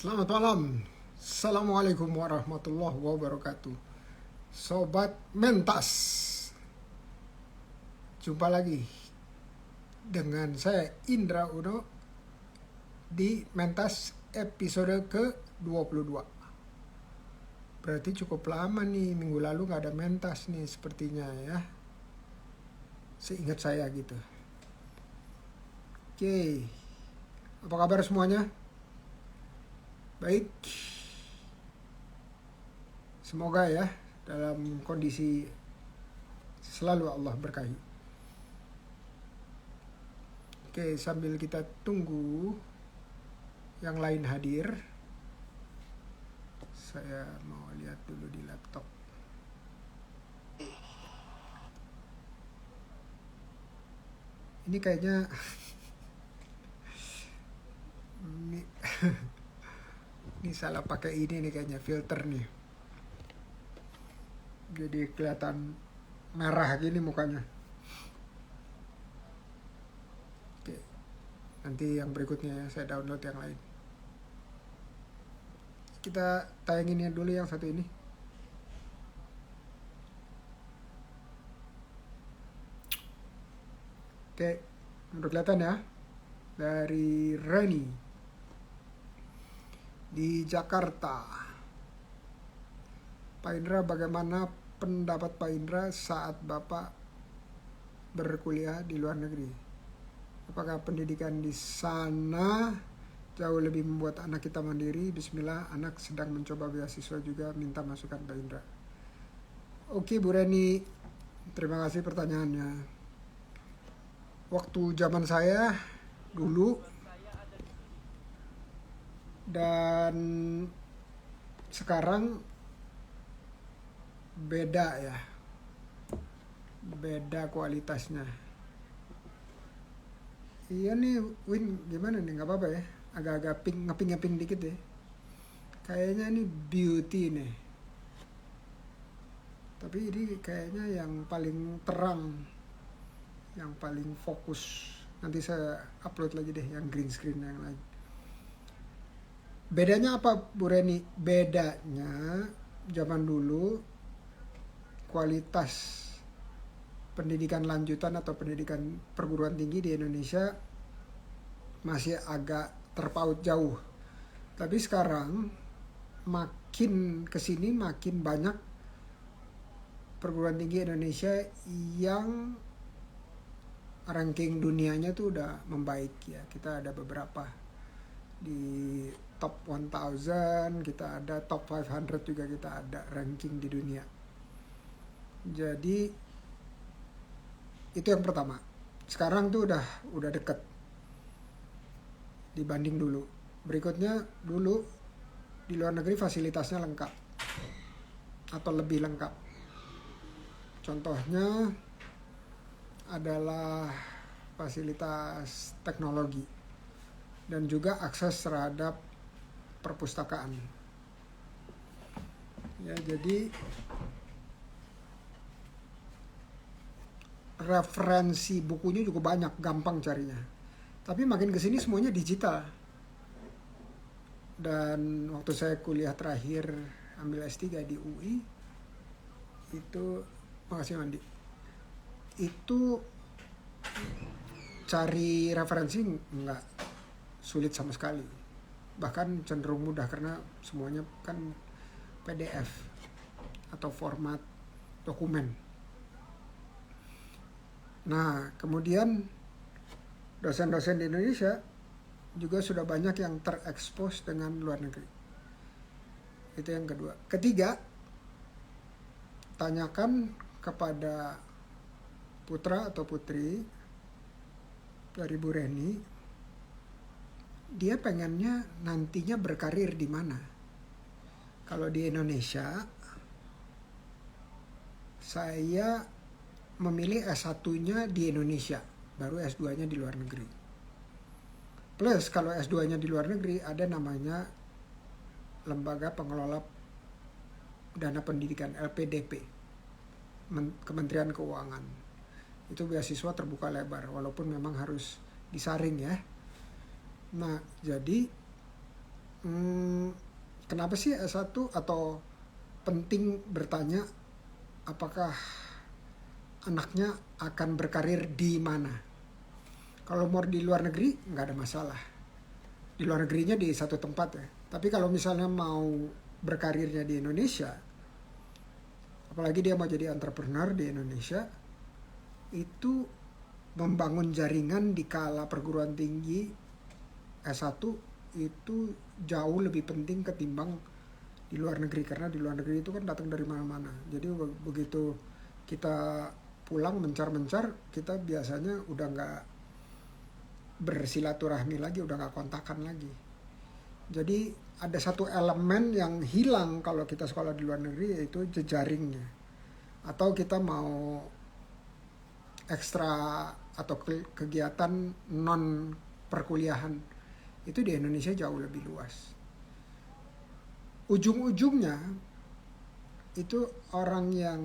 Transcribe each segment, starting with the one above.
Selamat malam. Assalamualaikum warahmatullahi wabarakatuh. Sobat Mentas. Jumpa lagi dengan saya Indra Uno di Mentas episode ke-22. Berarti cukup lama nih, minggu lalu gak ada Mentas nih sepertinya ya. Seingat saya gitu. Oke. Apa kabar semuanya? Baik, semoga ya dalam kondisi selalu Allah berkahi. Oke, sambil kita tunggu yang lain hadir, saya mau lihat dulu di laptop. Ini kayaknya ini salah pakai ini nih kayaknya, filter nih. Jadi kelihatan merah gini mukanya. Oke. Nanti yang berikutnya ya, saya download yang lain. Kita tayanginnya dulu yang satu ini. Oke, udah kelihatan ya. Dari Reni di Jakarta. Pak Indra, bagaimana pendapat Pak Indra saat Bapak berkuliah di luar negeri? Apakah pendidikan di sana jauh lebih membuat anak kita mandiri? Bismillah, anak sedang mencoba beasiswa juga, minta masukan Pak Indra. Oke Bu Reni, terima kasih pertanyaannya. Waktu zaman saya dulu dan sekarang beda ya, beda kualitasnya. Iya nih Win, gimana nih, nggak apa-apa ya, agak-agak ngeping dikit ya, kayaknya ini beauty nih, tapi ini kayaknya yang paling terang, yang paling fokus. Nanti saya upload lagi deh yang green screen yang lain. Bedanya apa Bu Reni? Bedanya zaman dulu kualitas pendidikan lanjutan atau pendidikan perguruan tinggi di Indonesia masih agak terpaut jauh. Tapi sekarang makin kesini makin banyak perguruan tinggi Indonesia yang ranking dunianya tuh udah membaik ya. Kita ada beberapa di top 1000, kita ada top 500 juga, kita ada ranking di dunia. Jadi itu yang pertama. Sekarang tuh udah deket dibanding dulu. Berikutnya, dulu di luar negeri fasilitasnya lengkap atau lebih lengkap. Contohnya adalah fasilitas teknologi dan juga akses terhadap perpustakaan. Ya, jadi referensi bukunya juga banyak, gampang carinya. Tapi makin kesini semuanya digital. Dan waktu saya kuliah terakhir ambil S3 di UI, itu, makasih Mandi, itu cari referensi nggak sulit sama sekali, bahkan cenderung mudah karena semuanya kan PDF atau format dokumen. Nah, kemudian dosen-dosen di Indonesia juga sudah banyak yang terekspos dengan luar negeri. Itu yang kedua. Ketiga, tanyakan kepada putra atau putri dari Bu Reni, dia pengennya nantinya berkarir di mana. Kalau di Indonesia, saya memilih S1-nya di Indonesia, baru S2-nya di luar negeri. Plus kalau S2-nya di luar negeri ada namanya Lembaga Pengelola Dana Pendidikan, LPDP, Kementerian Keuangan. Itu beasiswa terbuka lebar, walaupun memang harus disaring ya. Nah, jadi Hmm, kenapa sih S1 atau penting bertanya apakah anaknya akan berkarir di mana? Kalau mau di luar negeri nggak ada masalah. Di luar negerinya di satu tempat ya. Tapi kalau misalnya mau berkarirnya di Indonesia, apalagi dia mau jadi entrepreneur di Indonesia, itu membangun jaringan di kala perguruan tinggi S1 itu jauh lebih penting ketimbang di luar negeri, karena di luar negeri itu kan datang dari mana-mana. Jadi begitu kita pulang mencar-mencar, kita biasanya udah nggak bersilaturahmi lagi, udah nggak kontakan lagi. Jadi ada satu elemen yang hilang kalau kita sekolah di luar negeri, yaitu jejaringnya. Atau kita mau ekstra atau kegiatan non perkuliahan, itu di Indonesia jauh lebih luas. Ujung-ujungnya itu orang yang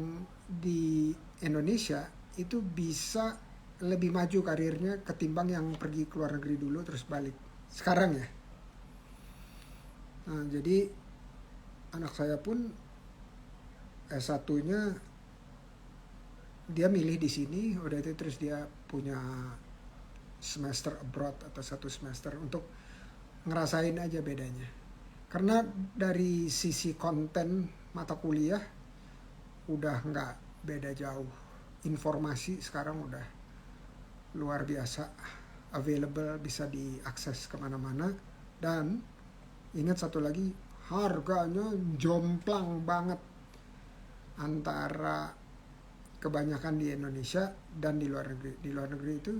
di Indonesia itu bisa lebih maju karirnya ketimbang yang pergi ke luar negeri dulu terus balik. Sekarang ya. Nah, jadi anak saya pun S1-nya dia milih di sini, udah itu terus dia punya semester abroad atau satu semester untuk ngerasain aja bedanya. Karena dari sisi konten mata kuliah udah nggak beda jauh. Informasi sekarang udah luar biasa available, bisa diakses kemana-mana. Dan ingat satu lagi, harganya jomplang banget antara kebanyakan di Indonesia dan di luar negeri. Di luar negeri itu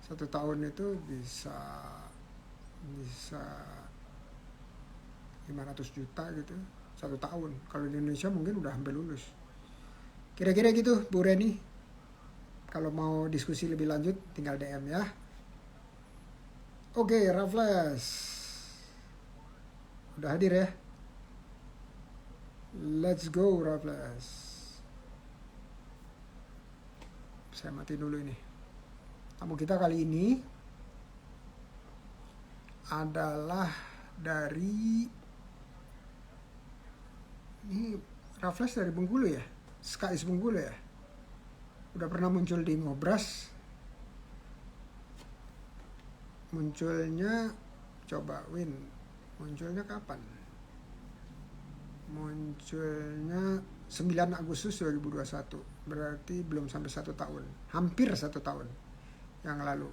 1 tahun itu bisa bisa 500 juta gitu 1 tahun. Kalau di Indonesia mungkin udah hampir lulus. Kira-kira gitu Bu Reni. Kalau mau diskusi lebih lanjut tinggal DM ya. Oke, Raffles udah hadir ya. Let's go Raffles. Saya mati dulu ini. Tamu kita kali ini adalah dari ini Raffles dari Bengkulu ya, SKS Bengkulu ya. Udah pernah muncul di Ngobras. Munculnya coba Win. Munculnya kapan? Munculnya 9 Agustus 2021. Berarti belum sampai 1 tahun. Hampir 1 tahun yang lalu.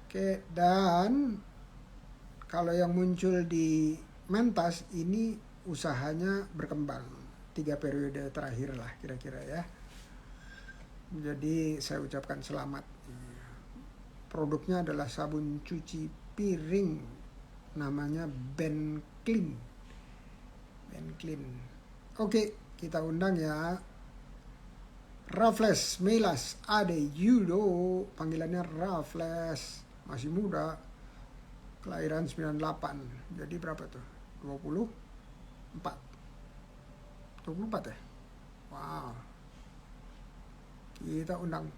Oke, dan kalau yang muncul di Mentas ini usahanya berkembang 3 periode terakhir lah kira-kira ya. Jadi saya ucapkan selamat. Produknya adalah sabun cuci piring, namanya Ben Clean. Ben Clean. Oke, kita undang ya Raffles Melas Ade Yudo, panggilannya Raffles, masih muda, kelahiran 98. Jadi berapa tuh? 24. 24 ya? Wow. Kita undang.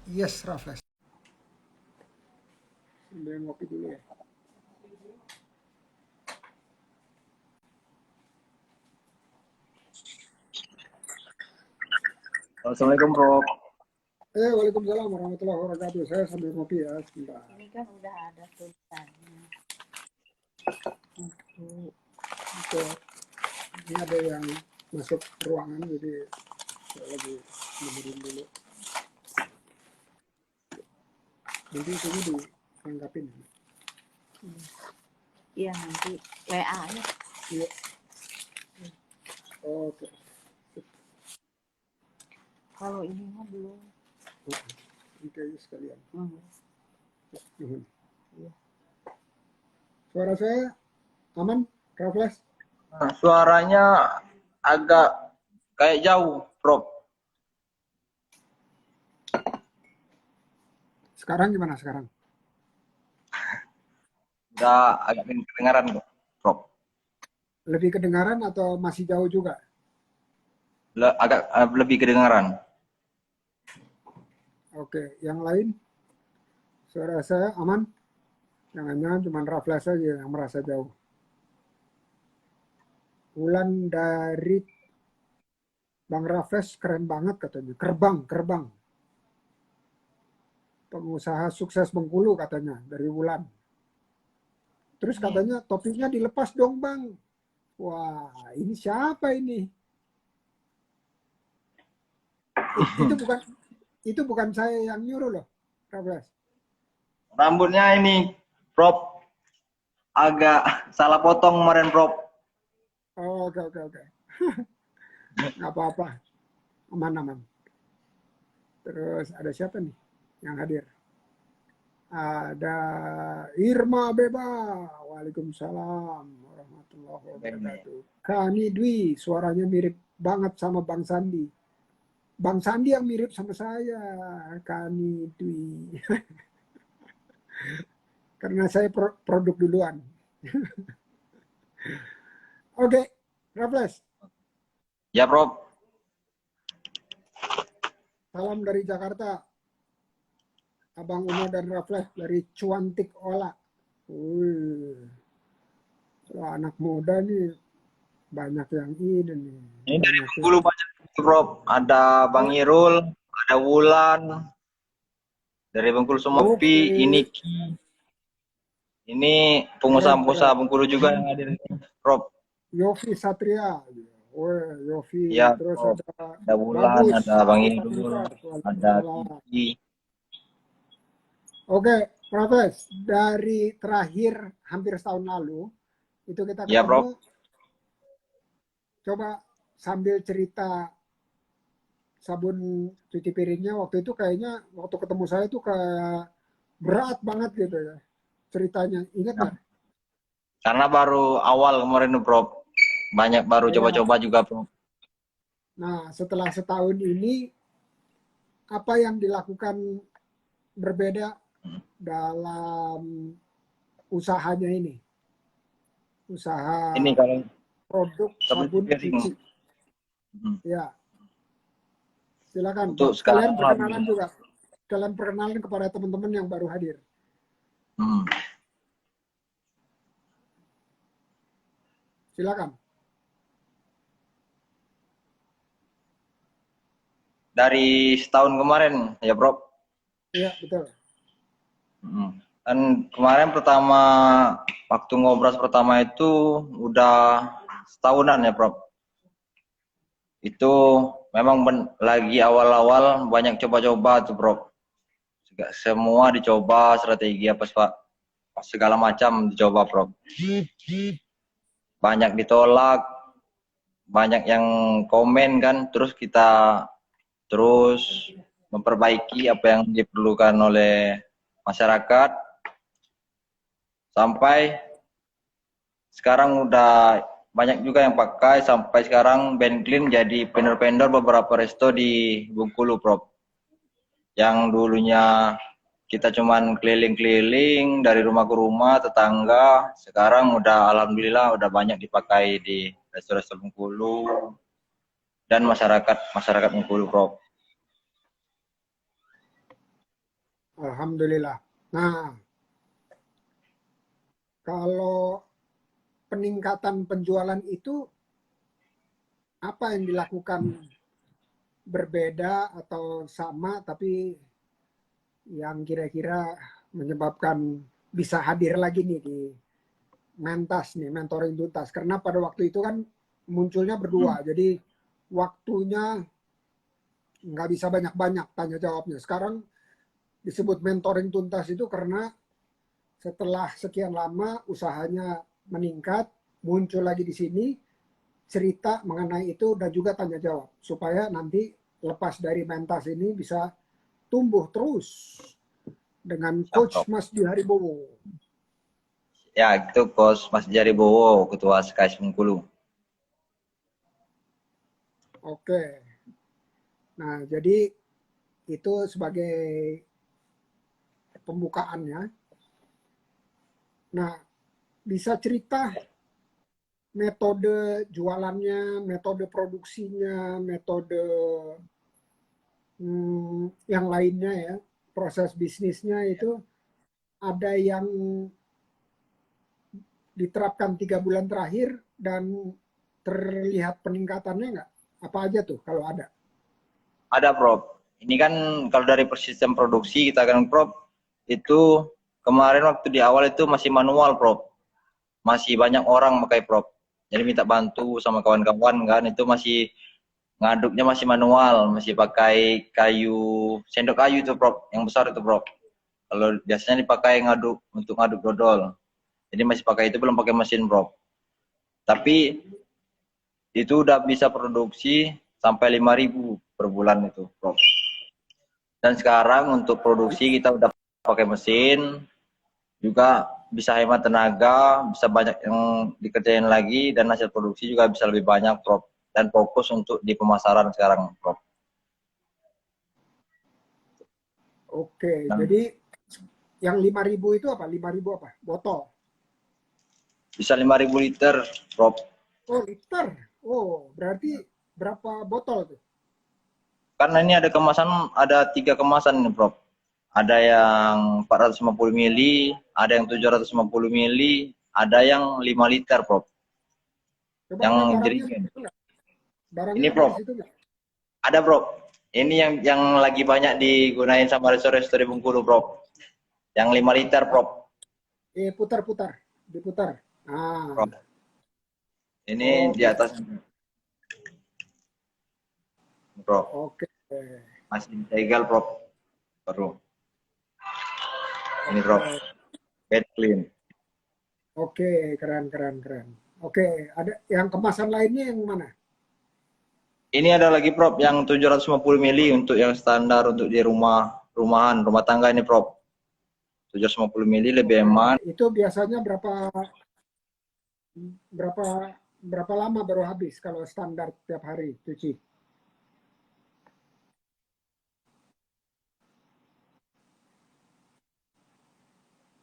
Yes, Raffles. Sambil ngopi dulu ya. Assalamualaikum, Prof. Waalaikumsalam warahmatullahi wabarakatuh. Saya sambil ngopi ya, sebentar. Ini kan udah ada tulisannya. Oke. Ini ada yang masuk ruangan, jadi saya lagi nemenin dulu. Nanti itu dilengkapin. Iya nanti WA ya. Iya. Oke. Kalau ini mah belum. Oke, sekalian. Iya. Suara saya aman, Raffles? Nah, suaranya agak kayak jauh, Prof. Sekarang gimana sekarang? Udah agak kedengaran, Prof. Lebih kedengaran atau masih jauh juga? Agak lebih kedengaran. Oke, yang lain? Suara saya aman? Jangan-jangan cuma Raffles aja yang merasa jauh. Wulan dari Bang Raffles keren banget katanya. Kerbang. Pengusaha sukses Bengkulu katanya dari Wulan. Terus katanya topinya dilepas dong Bang. Wah, ini siapa ini? Itu bukan saya yang nyuruh loh, Raffles. Rambutnya ini, Prof, agak salah potong kemarin, Prof. Oh, oke. Nggak apa-apa. Aman. Terus ada siapa nih yang hadir? Ada Irma Beba. Waalaikumsalam warahmatullahi wabarakatuh. Kani Dwi, suaranya mirip banget sama Bang Sandi. Bang Sandi yang mirip sama saya, Kani Dwi. Karena saya produk duluan. Oke, Raffles. Ya, Prof. Salam dari Jakarta. Abang Uno dan Raffles dari Cuantik Ola. Wah, anak muda nih banyak yang ini nih. Ini dari Bengkulu banyak, Prof. Ada Bang Irul, ada Wulan. Dari Bengkulu semua, Pi, ini Ki. Ini pengusaha-pengusaha Bengkulu juga yang hadir ini, Prof. Yofi Satria. Yofi. Ya, Terus Prof. Ada Wulan, Bagus. ada Bang Irul, ada Kiki. Oke, Profes, dari terakhir hampir setahun lalu, itu kita ketemu, Ya, Prof. Coba sambil cerita sabun cuci piringnya, waktu itu kayaknya, waktu ketemu saya itu kayak berat banget gitu ya, ceritanya, ingat nggak? Karena baru awal kemarin, Prof. Banyak baru coba-coba juga, Prof. Nah, setelah setahun ini, apa yang dilakukan berbeda dalam usahanya ini? Usaha Ini kalau produk sabun cuci. Ya, silakan. Untuk Kalian sekarang perkenalan juga. Kalian perkenalan kepada teman-teman yang baru hadir. Silakan. Dari setahun kemarin, ya, Prof. Iya, betul. Dan kemarin pertama waktu ngobras pertama itu udah setahunan ya, Prof. Itu memang lagi awal-awal banyak coba-coba tuh, Prof. Semua dicoba, strategi apa Pak, segala macam dicoba, Prof. Banyak ditolak, banyak yang komen kan, terus kita terus memperbaiki apa yang diperlukan oleh masyarakat sampai sekarang udah banyak juga yang pakai, sampai sekarang Ben Clean jadi vendor-vendor beberapa resto di Bengkulu, Prof. Yang dulunya kita cuman keliling-keliling dari rumah ke rumah tetangga, sekarang udah alhamdulillah udah banyak dipakai di resto-resto Bengkulu dan masyarakat Bengkulu, Prof. Alhamdulillah. Nah, kalau peningkatan penjualan itu apa yang dilakukan berbeda atau sama tapi yang kira-kira menyebabkan bisa hadir lagi nih di Mentas nih, mentoring tuntas. Karena pada waktu itu kan munculnya berdua, jadi waktunya nggak bisa banyak-banyak tanya jawabnya. Sekarang disebut mentoring tuntas itu karena setelah sekian lama usahanya meningkat, muncul lagi di sini, cerita mengenai itu dan juga tanya jawab. Supaya nanti lepas dari Mentas ini bisa tumbuh terus dengan Coach Mas Haribowo. Ya, itu Coach Mas Haribowo, Ketua SKS Bengkulu. Oke. Nah, jadi itu sebagai pembukaannya. Nah, bisa cerita metode jualannya, metode produksinya, metode yang lainnya ya, proses bisnisnya itu ada yang diterapkan 3 bulan terakhir dan terlihat peningkatannya nggak? Apa aja tuh kalau ada? Ada, Prof. Ini kan kalau dari sistem produksi kita kan, Prof, itu kemarin waktu di awal itu masih manual, Prof. Masih banyak orang pakai, Prof. Jadi minta bantu sama kawan-kawan kan, itu masih ngaduknya masih manual, masih pakai kayu, sendok kayu itu, Prof, yang besar itu, Prof. Kalau biasanya dipakai ngaduk untuk ngaduk dodol. Jadi masih pakai itu, belum pakai mesin, Prof. Tapi itu udah bisa produksi sampai 5.000 per bulan itu, Prof. Dan sekarang untuk produksi kita udah pakai mesin, juga bisa hemat tenaga, bisa banyak yang dikerjain lagi, dan hasil produksi juga bisa lebih banyak, Prof. Dan fokus untuk di pemasaran sekarang, Prof. Oke, Dan jadi yang 5.000 itu apa? 5.000 apa? Botol. bisa 5.000 liter, Prof. Oh, liter. Oh, berarti berapa botol tuh? Karena ini ada kemasan, ada 3 kemasan nih, Prof. Ada yang 450 mili, ada yang 750 mili, ada yang 5 liter, Prof. Coba Yang ada barangnya di jerigen. situ nggak? Barangnya Ini, ada di Prof. situ nggak? Ada, Prof. Ini yang lagi banyak digunain sama resto-resto di Bengkulu, Prof. Yang 5 liter, Prof. Putar-putar, diputar. Prof. Ah, Ini di oke, atas, Prof. oke, Masih legal, Prof. Baru. Ini, Prof. oke, Bed clean. oke, keren, keren, keren. Oke, ada yang kemasan lainnya yang mana? Ini ada lagi, Prof, yang 750 mili untuk yang standar untuk di rumahan, rumah tangga ini, Prof. 750 mili lebih Oke, hemat. itu biasanya berapa berapa berapa lama baru habis kalau standar tiap hari cuci?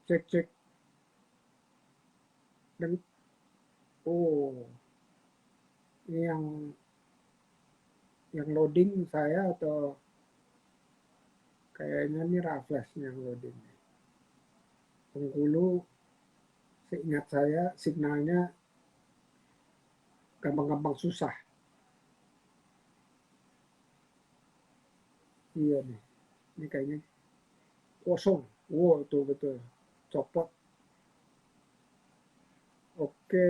Cek cek dan oh ini yang loading saya atau kayaknya ini Raffles yang loading. Bengkulu seingat saya signalnya gampang-gampang susah. Iya nih, ini kayaknya kosong. Wow, itu betul. Copot. Oke,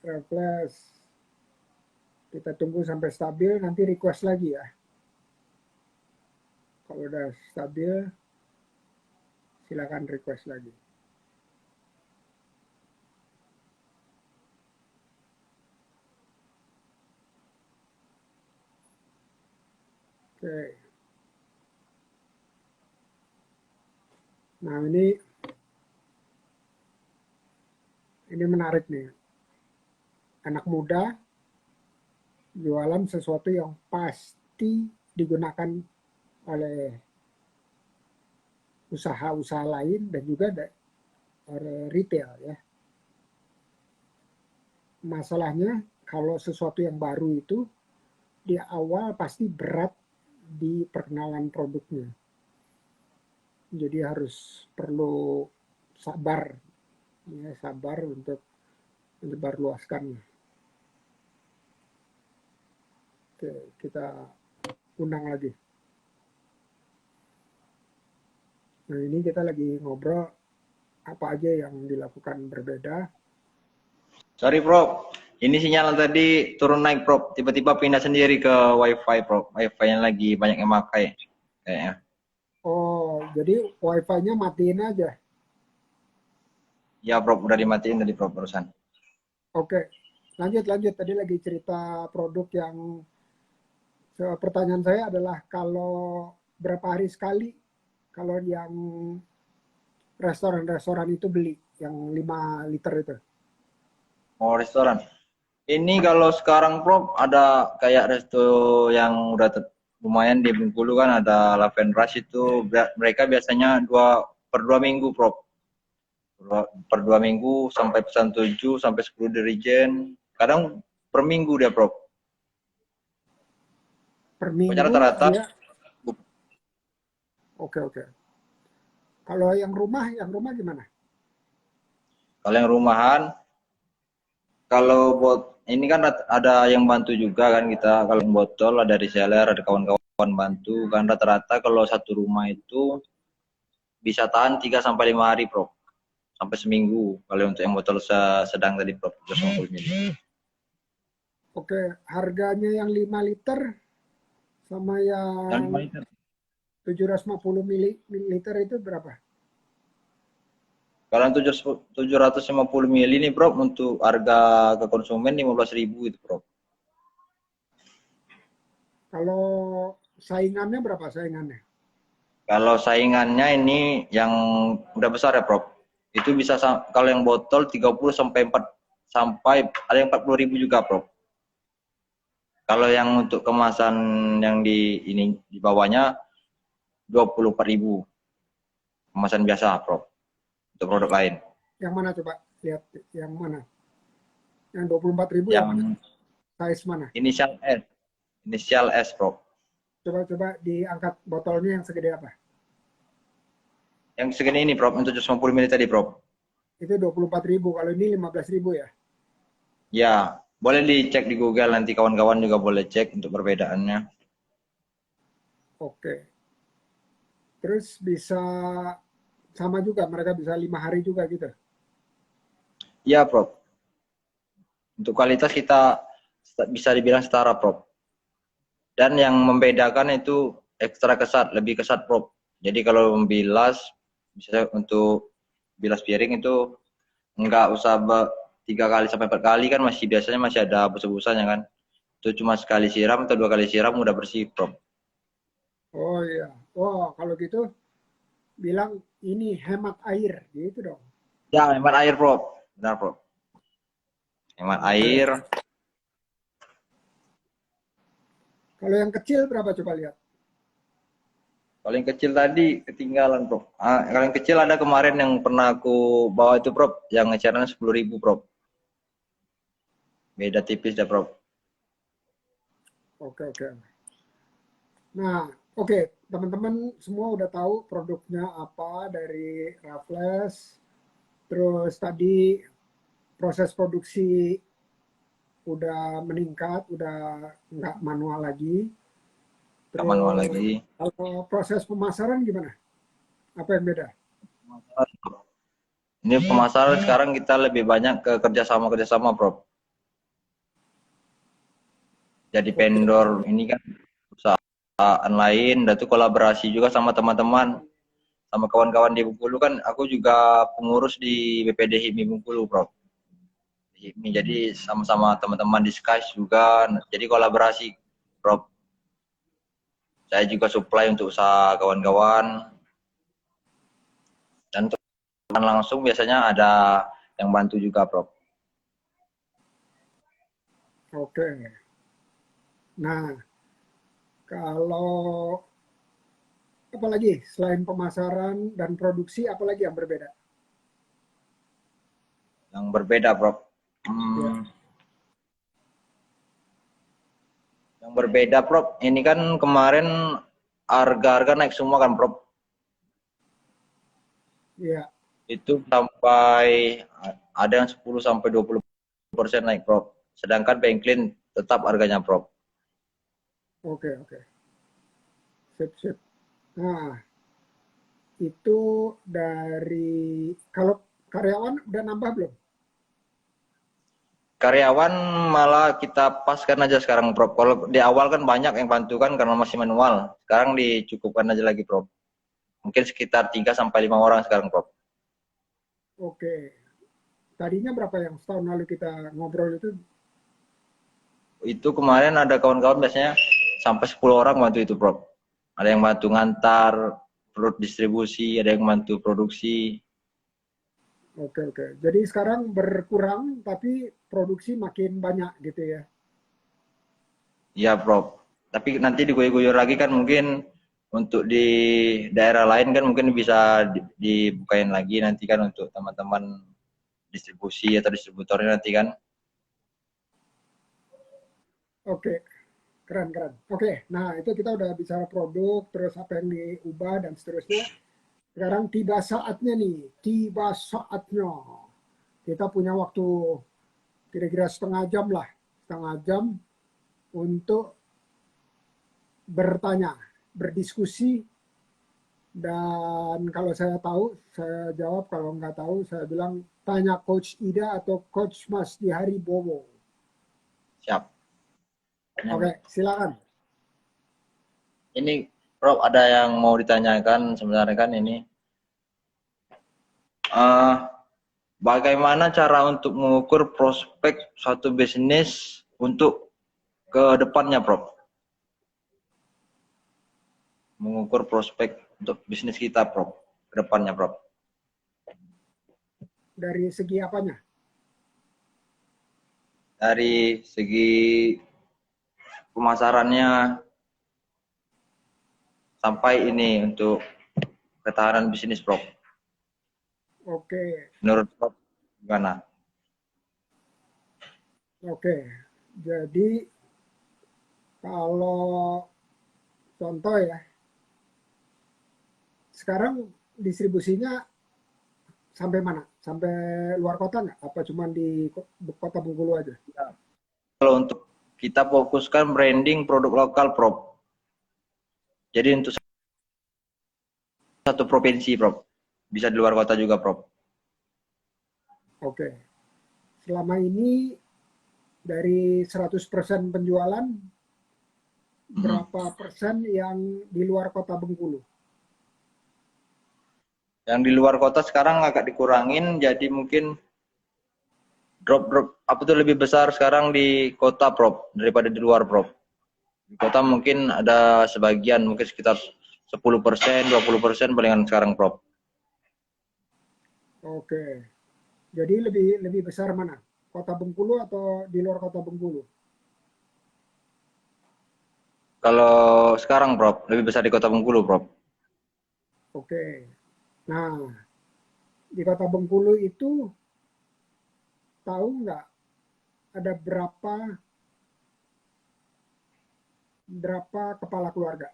Raffles. Kita tunggu sampai stabil, nanti request lagi ya. Kalau udah stabil, silakan request lagi. Oke. Nah, ini menarik nih. Anak muda jualan sesuatu yang pasti digunakan oleh usaha-usaha lain dan juga retail ya. Masalahnya kalau sesuatu yang baru itu di awal pasti berat di perkenalan produknya. Jadi harus perlu sabar ya, sabar untuk menyebarluaskannya. Oke, kita undang lagi. Nah, ini kita lagi ngobrol apa aja yang dilakukan berbeda. Sorry, Prof. Ini sinyal tadi turun naik, Prof. Tiba-tiba pindah sendiri ke WiFi, Prof. WiFi yang lagi banyak yang pakai kayaknya. Oh, jadi wifi-nya matiin aja. Ya, Prof, udah dimatiin tadi, Prof, barusan. Oke, lanjut lanjut. Tadi lagi cerita produk yang pertanyaan saya adalah kalau berapa hari sekali kalau yang restoran-restoran itu beli yang 5 liter itu. Oh, restoran. Ini kalau sekarang, Prof, ada kayak resto yang udah lumayan di Bengkulu kan, ada Laven Rush itu, mereka biasanya per 2 minggu, Prof. Per 2 minggu sampai pesan 7 sampai 10 dirijen. Kadang per minggu dia, Prof. Per Pokoknya minggu rata-rata. dia. Oke, oke. Kalau yang rumah gimana? Kalau yang rumahan, Kalau ini kan ada yang bantu juga kan kita, kalau yang botol ada reseller, ada kawan-kawan bantu kan, rata-rata kalau satu rumah itu bisa tahan 3 sampai 5 hari, Bro. Sampai seminggu kalau untuk yang botol sedang tadi, Bro, 250 ml. Oke, harganya yang 5 liter sama Yang yang 5 liter. 750 mililiter itu berapa? Kalau yang 750 ml ini, Bro, untuk harga ke konsumen 15.000 itu, Bro. Kalau saingannya berapa saingannya? Kalau saingannya ini yang udah besar ya, Bro. Itu bisa kalau yang botol 30 sampai 4 sampai ada yang 40.000 juga, Bro. Kalau yang untuk kemasan yang di bawahnya 24.000 kemasan biasa, Bro. Untuk produk lain. Yang mana coba? Lihat yang mana? Yang 24.000 yang mana? Yang Size mana? inisial S. Inisial S, Bro. Coba diangkat botolnya yang segede apa? Yang segini ini, Bro, untuk 150 ml tadi, Bro. Itu 24.000, kalau ini 15.000 ya? Ya, boleh dicek di Google, nanti kawan-kawan juga boleh cek untuk perbedaannya. Oke. Terus bisa sama juga, mereka bisa 5 hari juga gitu? Ya, Bro. Untuk kualitas kita bisa dibilang setara, Bro. Dan yang membedakan itu ekstra kesat, lebih kesat, Bro. Jadi kalau membilas, bisa untuk bilas piring itu nggak usah 3 kali sampai 4 kali kan, biasanya masih ada busa-busanya kan. Itu cuma sekali siram atau 2 kali siram udah bersih, Bro. Oh iya. Oh, kalau gitu bilang ini hemat air gitu dong. Ya, hemat air, Bro. Benar, Bro. Hemat Oke. air. Kalau yang kecil berapa coba lihat? Kalau yang kecil tadi ketinggalan, Bro. Kalau yang kecil ada kemarin yang pernah aku bawa itu, Bro. Yang ecerannya 10.000, Bro. Beda tipis dah, Bro. Oke, oke. Nah, oke, teman-teman semua udah tahu produknya apa dari Raffles. Terus tadi proses produksi udah meningkat, udah nggak manual lagi. Nggak manual Terus lagi. kalau proses pemasaran gimana? Apa yang beda? Ini pemasaran sekarang kita lebih banyak ke kerjasama, Bro. Jadi Oke, vendor ini kan perusahaan lain, dan itu kolaborasi juga sama teman-teman, sama kawan-kawan di Bengkulu kan. Aku juga pengurus di BPD HIMI Bengkulu, Bro. HIMI, jadi sama-sama teman-teman di SKAIS juga. Jadi kolaborasi, Bro. Saya juga supply untuk usaha kawan-kawan. Dan untuk langsung biasanya ada yang bantu juga, Bro. oke. Nah, kalau apalagi selain pemasaran dan produksi, apalagi yang berbeda? Yang berbeda, Bro. Ya, Yang berbeda, Bro. Ini kan kemarin harga-harga naik semua kan, Bro. ya, Itu sampai ada yang 10 sampai 20% naik, Bro. Sedangkan Banklin tetap harganya, Bro. oke, oke. Sip, sip. Nah, itu dari kalau karyawan udah nambah belum? Karyawan malah kita paskan aja sekarang, Bro. Kalau di awal kan banyak yang bantu kan karena masih manual. Sekarang dicukupkan aja lagi, Bro. Mungkin sekitar 3 sampai 5 orang sekarang, Bro. Oke. Tadinya berapa yang setahun lalu kita ngobrol itu? Itu kemarin ada kawan-kawan biasanya sampai 10 orang bantu itu, Bro. Ada yang bantu ngantar, perut distribusi, ada yang bantu produksi. Oke, oke. Jadi sekarang berkurang tapi produksi makin banyak gitu ya. Iya, Bro. Tapi nanti diguyur-guyur lagi kan, mungkin untuk di daerah lain kan mungkin bisa dibukain lagi nanti kan untuk teman-teman distribusi atau distributornya nanti kan. Oke, keren, keren. Oke, nah itu kita udah bicara produk, terus apa yang diubah dan seterusnya. Sekarang tiba saatnya nih, tiba saatnya. Kita punya waktu kira-kira setengah jam untuk bertanya, berdiskusi, dan kalau saya tahu, saya jawab, kalau nggak tahu, saya bilang tanya Coach Ida atau Coach Mas di hari Bowo. Siap. Oke, silakan. Ini Prof, ada yang mau ditanyakan sebenarnya kan ini. Bagaimana cara untuk mengukur prospek suatu bisnis untuk ke depannya, Prof? Mengukur prospek untuk bisnis kita, Prof, ke depannya, Prof. Dari segi apanya? Dari segi pemasarannya sampai ini untuk ketahanan bisnis, Prof. Oke, Menurut Prof gimana? oke. Jadi kalau contoh ya, sekarang distribusinya sampai mana? Sampai luar kota nggak? Apa cuma di kota Bengkulu aja? Kalau untuk kita fokuskan branding produk lokal, Prof. Jadi untuk satu provinsi, Prof. Bisa di luar kota juga, Prof. Oke. Selama ini dari 100% penjualan, berapa persen yang di luar kota Bengkulu? Yang di luar kota sekarang agak dikurangin, jadi mungkin drop apa tuh lebih besar sekarang di kota, Prof, daripada di luar, Prof. Di kota mungkin ada sebagian, mungkin sekitar 10%, 20% palingan sekarang, Prof. Oke. Jadi lebih besar mana? Kota Bengkulu atau di luar kota Bengkulu? Kalau sekarang, Prof, lebih besar di kota Bengkulu, Prof. Oke. Nah, di kota Bengkulu itu tahu nggak ada berapa kepala keluarga?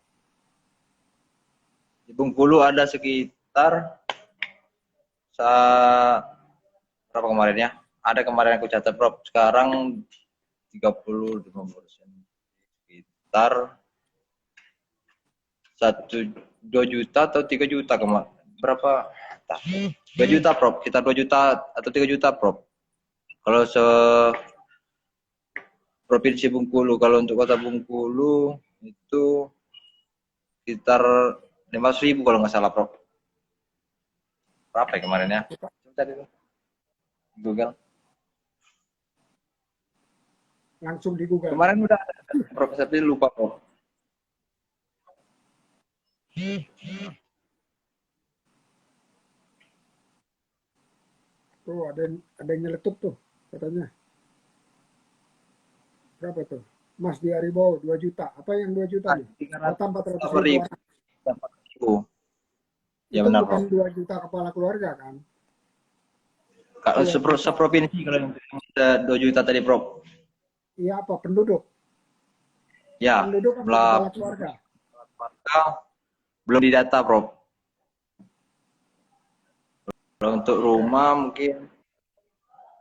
Di Bengkulu ada sekitar berapa kemarin ya? Ada kemarin aku catat, Prof. Sekarang 35%. Sekitar 2 juta atau 3 juta kemarin. Berapa? 2 juta, Prof. Sekitar 2 juta atau 3 juta, Prof. Kalau Provinsi Bengkulu, kalau untuk kota Bengkulu itu sekitar 500.000 kalau nggak salah, Prof. Berapa ya kemarin ya? Coba dulu. Google. Langsung di Google. Kemarin udah ada, Prof. Tapi lupa, Prof. Tuh ada yang nyeletuk tuh katanya. Berapa tuh? Mas di Aribo 2 juta. Apa yang 2 juta nih? Kata 400.000 orang. 400.000. Ya Itu benar, bukan Prof. 2 juta kepala keluarga kan? Kalau Iya, seprovinsi kalau yang 2 juta tadi, Prof. iya apa? Penduduk? Ya, Penduduk apa kepala keluarga? maka belum didata, Prof. Kalau untuk rumah mungkin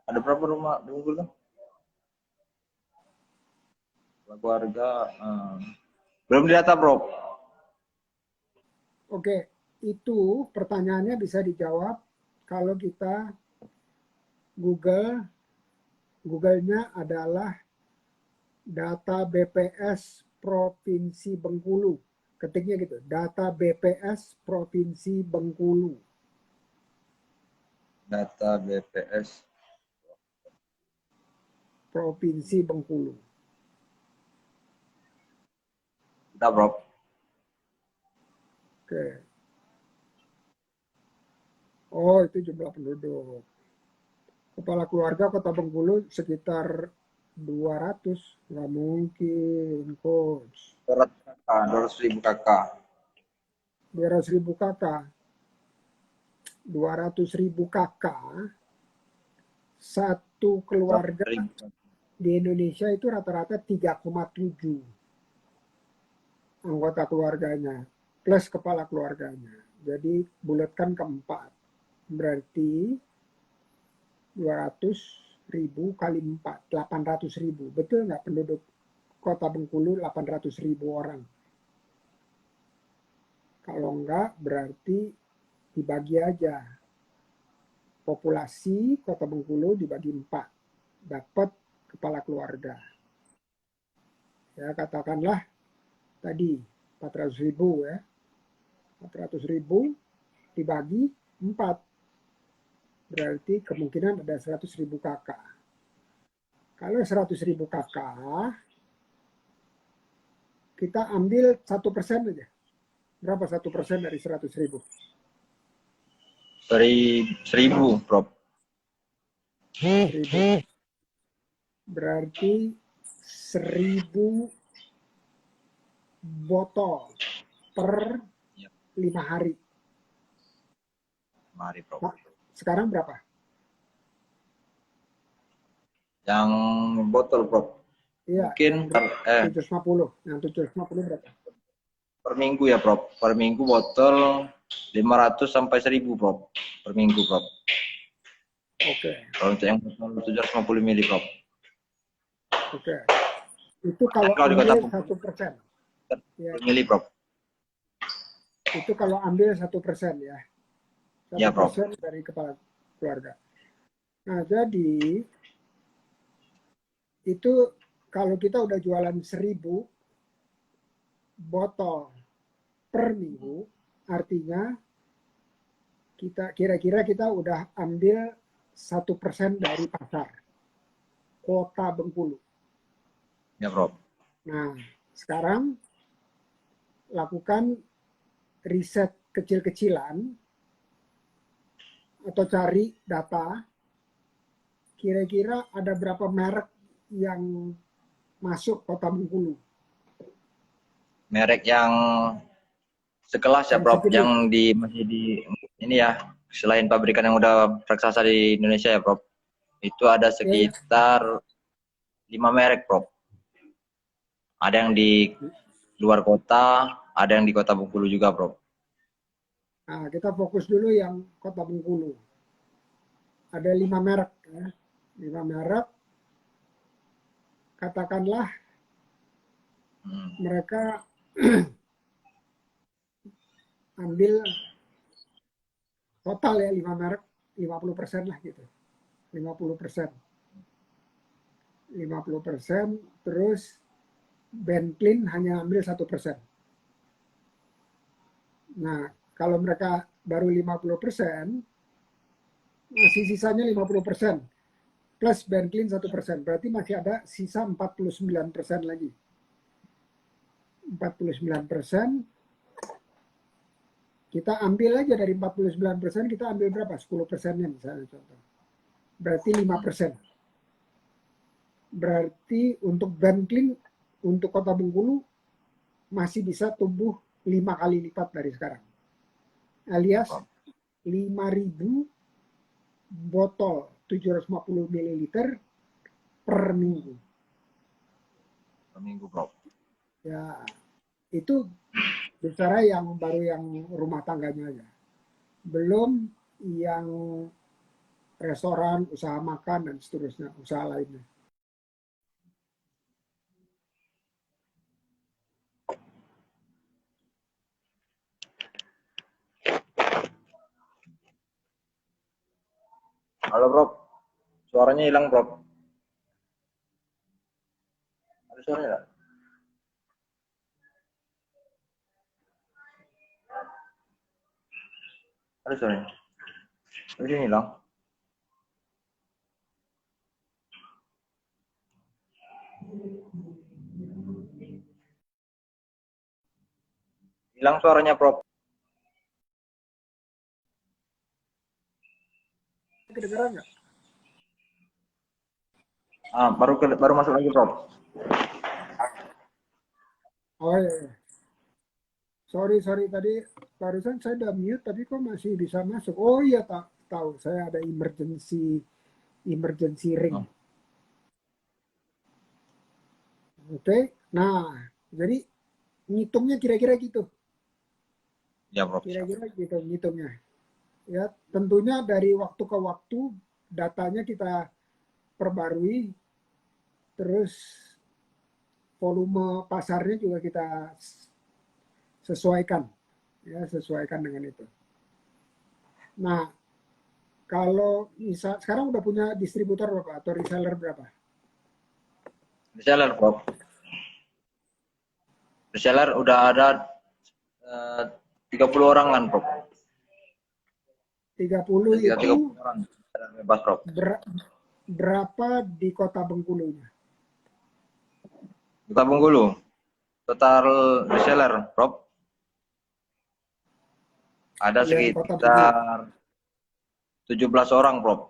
ada berapa rumah di Bengkulu? Keluarga belum didata, Prof. Oke, itu pertanyaannya bisa dijawab kalau kita Google-nya adalah data BPS Provinsi Bengkulu. Ketiknya gitu, data BPS Provinsi Bengkulu. Data BPS Provinsi Bengkulu. Udah, Prof. Oke. Oh, itu jumlah penduduk. Kepala keluarga Kota Bengkulu sekitar 200. Nggak mungkin, Coach. 200.000 kakak. 200.000 kakak. 200.000 kakak. Satu keluarga di Indonesia itu rata-rata 3,7 anggota keluarganya plus kepala keluarganya. Jadi bulatkan ke 4. Berarti 200 ribu kali 4, 800.000. Betul nggak penduduk Kota Bengkulu 800.000 orang? Kalau enggak, berarti dibagi aja. Populasi Kota Bengkulu dibagi 4, dapat kepala keluarga. Ya, katakanlah tadi 400.000 ya. 400.000 dibagi 4. Berarti kemungkinan ada 100.000 kakak. Kalau 100.000 kakak, kita ambil 1% aja. Berapa 1% dari 100.000? 1.000, Prof. 1.000. Berarti 1.000 botol per 5 hari. Mari, Prof. Nah, sekarang berapa? Yang botol, Prof. Iya, Mungkin yang 750. Yang 750 berapa? per minggu ya, Prof. Per minggu botol 500 sampai 1.000, Prof. Per minggu, Prof. Oke. Kalau untuk yang botol 750 mili, Prof. Oke. Itu kalau Kalau di Kota ambil Bengkulu 1%. Ya, per mili, Prof. itu kalau ambil 1% ya. Ya, Prof. 1% dari kepala keluarga. Nah, jadi itu kalau kita udah jualan 1.000 botol per minggu, artinya kita kira-kira kita udah ambil 1% dari pasar Kota Bengkulu. Ya, Prof. Nah, sekarang lakukan riset kecil-kecilan atau cari data kira-kira ada berapa merek yang masuk Kota Bengkulu. Merek yang sekelas ya, Yang Prof. segede. Yang masih di ini ya, selain pabrikan yang udah raksasa di Indonesia ya, Prof. Itu ada sekitar 5 merek, Prof. Ada yang di luar kota, ada yang di Kota Bengkulu juga, Prof. Nah, kita fokus dulu yang Kota Bengkulu. Ada 5 merek ya. 5 merek. Katakanlah mereka ambil total ya 5 merek 50% lah gitu. 50%. 50%, terus Bentlin hanya ambil 1%. Nah, kalau mereka baru 50%, masih sisanya 50%. Plus Bentlin 1%. Berarti masih ada sisa 49% lagi. 49%, kita ambil aja dari 49%, kita ambil berapa? 10%-nya misalnya contoh. Berarti 5%. Berarti untuk Bentlin, untuk Kota Bengkulu, masih bisa tumbuh 5 kali lipat dari sekarang. Alias 5.000 botol 750 ml per minggu. Per minggu, Prof. Ya, itu bicara yang baru yang rumah tangganya aja. Belum yang restoran, usaha makan, dan seterusnya, usaha lainnya. Halo, Prof. Suaranya hilang, Prof. Ada suaranya nggak? Ada suaranya. Ini hilang. Hilang suaranya, Prof. Kedengeran nggak? Baru masuk lagi, Prof. Oh iya. Sorry tadi barusan saya udah mute tapi kok masih bisa masuk. Oh iya, tahu saya ada emergency ring. Oke. Nah, jadi ngitungnya kira-kira gitu. Ya, Prof. Kira-kira gitu ngitungnya. Ya, tentunya dari waktu ke waktu datanya kita perbarui, terus volume pasarnya juga kita sesuaikan, ya sesuaikan dengan itu. Nah, kalau misal sekarang udah punya distributor berapa atau reseller berapa? Reseller, Prof. Reseller udah ada 30 orang kan, Prof. 30 Sekitar itu 30 orang bebas, Prof. berapa di Kota Bengkulunya? Kota Bengkulu, total reseller, Prof. Ada Yang Kota Bengkulu. sekitar 17 orang, Prof.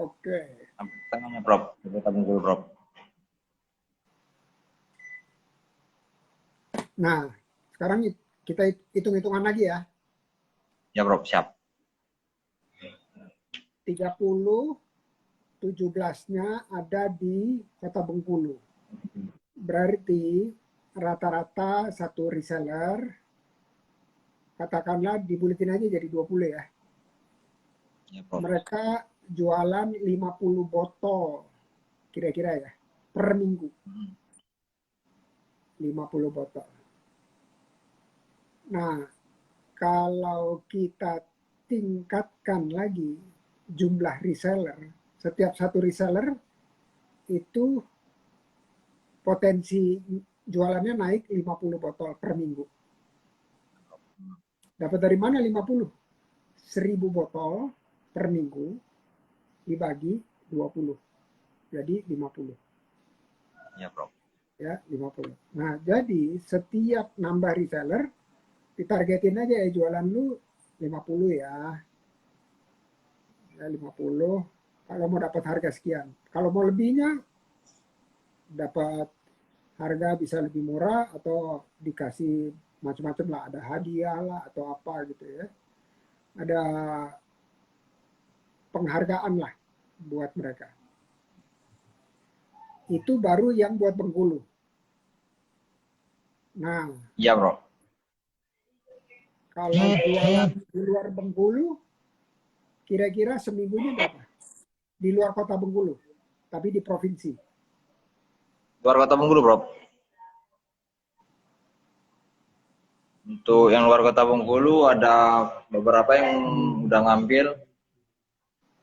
Oke. Sampai tengahnya, Prof. Di Kota Bengkulu, Prof. Nah, sekarang kita hitung-hitungan lagi ya. Ya, Prof. Siap. 30, 17-nya ada di Kota Bengkulu. Berarti rata-rata satu reseller, katakanlah dibuletin aja jadi 20 ya. Ya, Prof. Mereka jualan 50 botol, kira-kira ya, per minggu. 50 botol. Nah, kalau kita tingkatkan lagi jumlah reseller, setiap satu reseller itu potensi jualannya naik 50 botol per minggu. Dapat dari mana 50? 1000 botol per minggu dibagi 20. Jadi 50. Ya, Prof. Ya, 50. Nah, jadi setiap nambah reseller ditargetin aja ya jualan lu 50 ya. Ya 50 kalau mau dapat harga sekian. Kalau mau lebihnya dapat harga bisa lebih murah atau dikasih macam-macam lah, ada hadiah lah atau apa gitu ya. Ada penghargaan lah buat mereka. Itu baru yang buat Bengkulu. Nah, Iya, Prof. kalau jualan di luar Bengkulu, kira-kira seminggunya berapa? Di luar kota Bengkulu, tapi di provinsi. Luar Kota Bengkulu, Prof. Untuk yang luar Kota Bengkulu ada beberapa yang udah ngambil.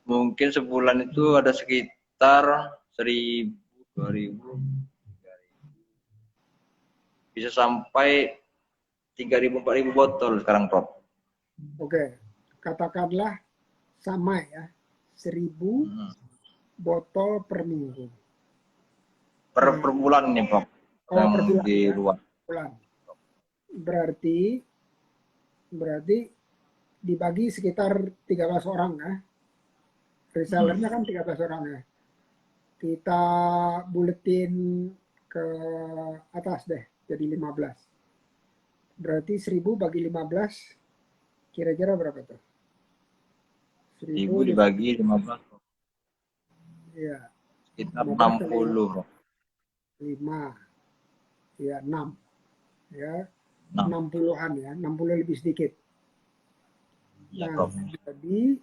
Mungkin sebulan itu ada sekitar 1000, 2000, 3000. Bisa sampai 3000, 4000 botol sekarang, Prof. Oke, katakanlah sama ya, 1000 botol per minggu. Per bulan nih, Prof. Oh, Yang per bulan di ya? luar. Bulan. Berarti dibagi sekitar 13 orang ya. Resellernya kan 13 orang ya. Kita buletin ke atas deh, jadi 15. Berarti 1000 bagi 15, kira-kira berapa tuh? 1000 dibagi 15, Prof. Iya. Sekitar 15 kali 60, Prof. 5. Ya, 6. Ya, 6. 60-an ya, 60 lebih sedikit. Ya, Nah, Prof. jadi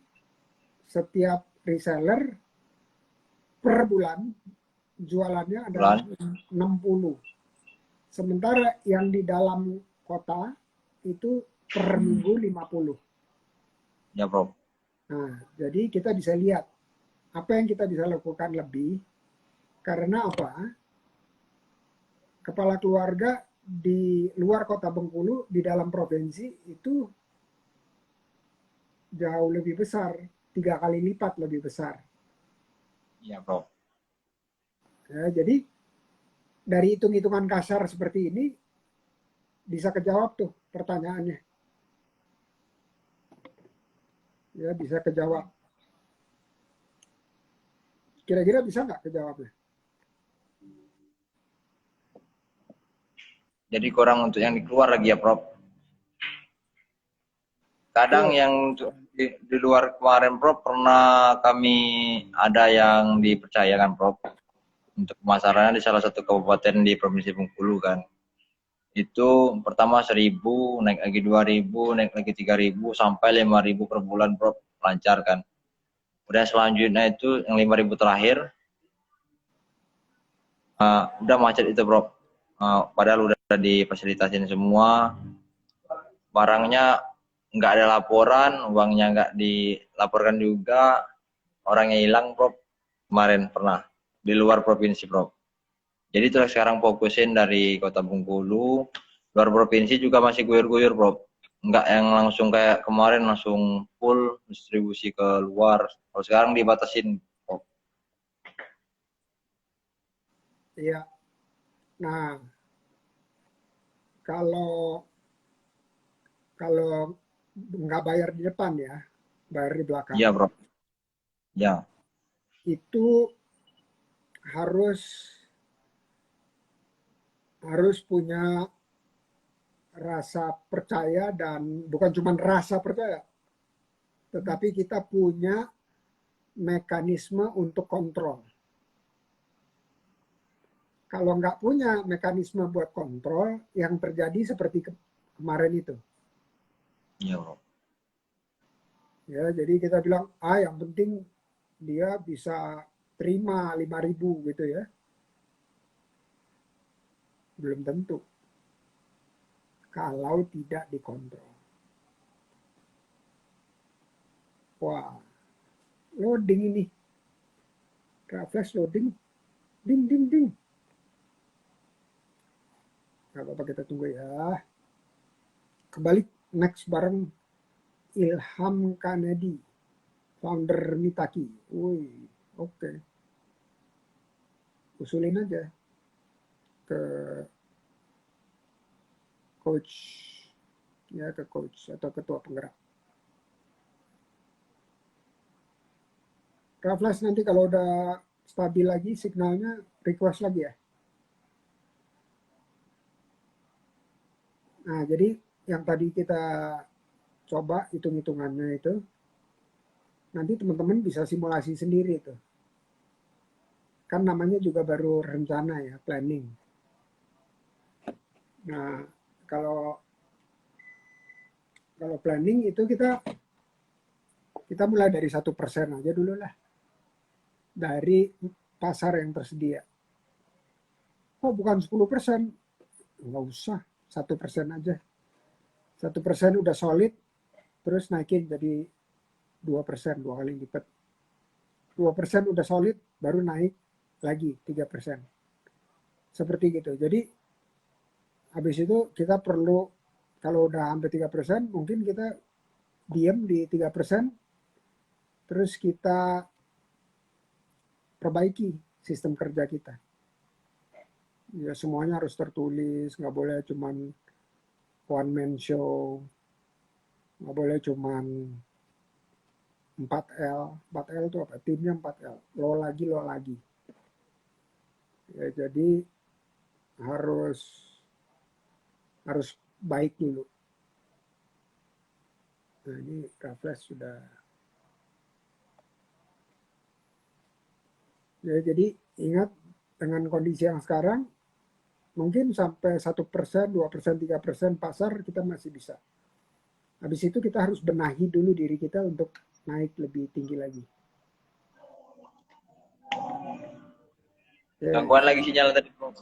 setiap reseller per bulan jualannya adalah 60. Sementara yang di dalam kota itu per minggu 50. Ya, Prof. Nah, jadi kita bisa lihat apa yang kita bisa lakukan lebih. Karena apa? Kepala keluarga di luar kota Bengkulu, di dalam provinsi itu jauh lebih besar, 3 kali lipat lebih besar. Ya, Prof. Ya, jadi dari hitung-hitungan kasar seperti ini bisa kejawab tuh pertanyaannya. Ya, bisa kejawab. Kira-kira bisa nggak kejawabnya? Jadi kurang untuk yang dikeluar lagi ya, Prof. Kadang yang di luar kemarin, Prof, pernah kami ada yang dipercayakan, Prof, untuk pemasarannya di salah satu kabupaten di Provinsi Bengkulu kan. Itu pertama 1000, naik lagi 2000, naik lagi 3000 sampai 5000 per bulan, Prof, lancar kan. Udah selanjutnya itu yang 5.000 terakhir, udah macet itu bro. Padahal udah difasilitasin semua, barangnya nggak ada laporan, uangnya nggak dilaporkan juga, orangnya hilang bro. Kemarin pernah di luar provinsi bro. Jadi terus sekarang fokusin dari Kota Bengkulu, luar provinsi juga masih guyur-guyur bro. Nggak yang langsung kayak kemarin langsung full distribusi ke luar. Kalau sekarang dibatasin bro. Iya. Nah, kalau kalau nggak bayar di depan ya, bayar di belakang, Iya bro. Ya, itu harus harus punya rasa percaya, dan bukan cuma rasa percaya, tetapi kita punya mekanisme untuk kontrol. Kalau nggak punya mekanisme buat kontrol, yang terjadi seperti kemarin itu. iya bro. Ya, jadi kita bilang, yang penting dia bisa terima 5.000 gitu ya. Belum tentu kalau tidak dikontrol. Wah, loading ini. Flash loading. Ding, ding, ding. Gak apa-apa, kita tunggu ya. Kembali next bareng Ilham Kennedy, founder Mitaki. Wih, oke. Usulin aja ke coach, ya ke coach atau ketua penggerak. Raffles nanti kalau udah stabil lagi signalnya, request lagi ya. Nah, jadi yang tadi kita coba hitung-hitungannya itu, nanti teman-teman bisa simulasi sendiri itu. Kan namanya juga baru rencana ya, planning. Nah, kalau planning itu kita mulai dari 1% aja dulu lah, dari pasar yang tersedia. Oh, bukan 10%, nggak usah, 1% aja. 1% udah solid, terus naikin jadi 2%, 2 kali lipat. 2% udah solid, baru naik lagi 3%. Seperti gitu. Jadi habis itu kita perlu, kalau udah hampir 3%, mungkin kita diam di 3%, terus kita perbaiki sistem kerja kita. Ya semuanya harus tertulis, nggak boleh cuman one man show, nggak boleh cuman 4L. 4L itu apa? Timnya 4L. Lo lagi. Ya, jadi harus baik dulu. Nah, ini Raffles sudah. Ya, jadi ingat, dengan kondisi yang sekarang, mungkin sampai 1%, 2%, 3% pasar kita masih bisa. Habis itu kita harus benahi dulu diri kita untuk naik lebih tinggi lagi. Gangguan lagi sinyal tadi bro.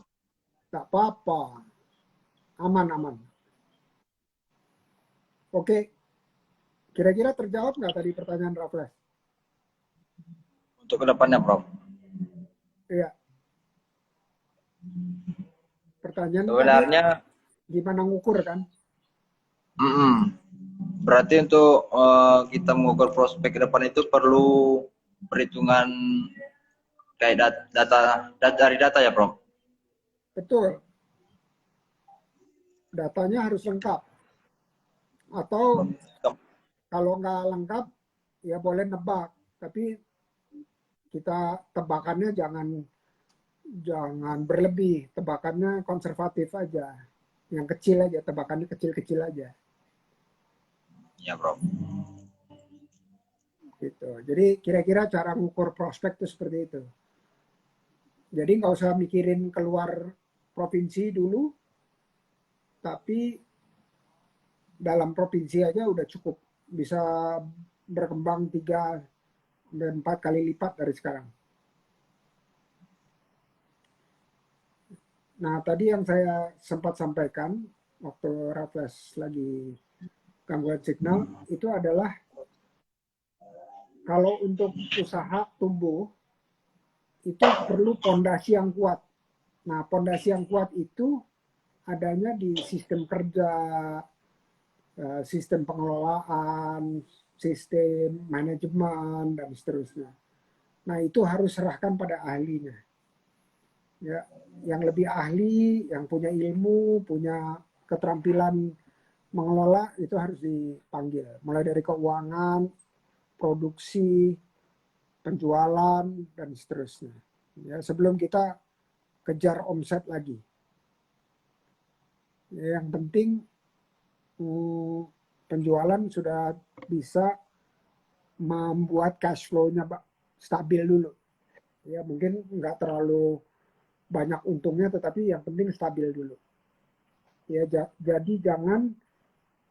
Tak apa-apa, aman. Oke, kira-kira terjawab nggak tadi pertanyaan Raffles? Untuk kedepannya bro. Iya. Pertanyaan Sebenarnya tadi gimana ngukur kan? berarti untuk kita mengukur prospek ke depan itu perlu perhitungan kayak dari data ya bro. Betul. Datanya harus lengkap. Atau kalau nggak lengkap, ya boleh nebak. Tapi kita tebakannya jangan berlebih. Tebakannya konservatif aja. Yang kecil aja, tebakannya kecil-kecil aja. Iya bro. Gitu. Jadi kira-kira cara mengukur prospek itu seperti itu. Jadi nggak usah mikirin keluar provinsi dulu, tapi dalam provinsi aja udah cukup, bisa berkembang 3, dan 4 kali lipat dari sekarang. Nah, tadi yang saya sempat sampaikan waktu Raffles lagi gangguan signal itu adalah kalau untuk usaha tumbuh itu perlu pondasi yang kuat. Nah, pondasi yang kuat itu adanya di sistem kerja, sistem pengelolaan, sistem manajemen, dan seterusnya. Nah, itu harus serahkan pada ahlinya. Ya, yang lebih ahli, yang punya ilmu, punya keterampilan mengelola itu harus dipanggil. Mulai dari keuangan, produksi, penjualan, dan seterusnya. Ya, sebelum kita kejar omset lagi. Ya, yang penting penjualan sudah bisa membuat cash flow-nya stabil dulu. Ya, mungkin nggak terlalu banyak untungnya, tetapi yang penting stabil dulu. Ya, jadi jangan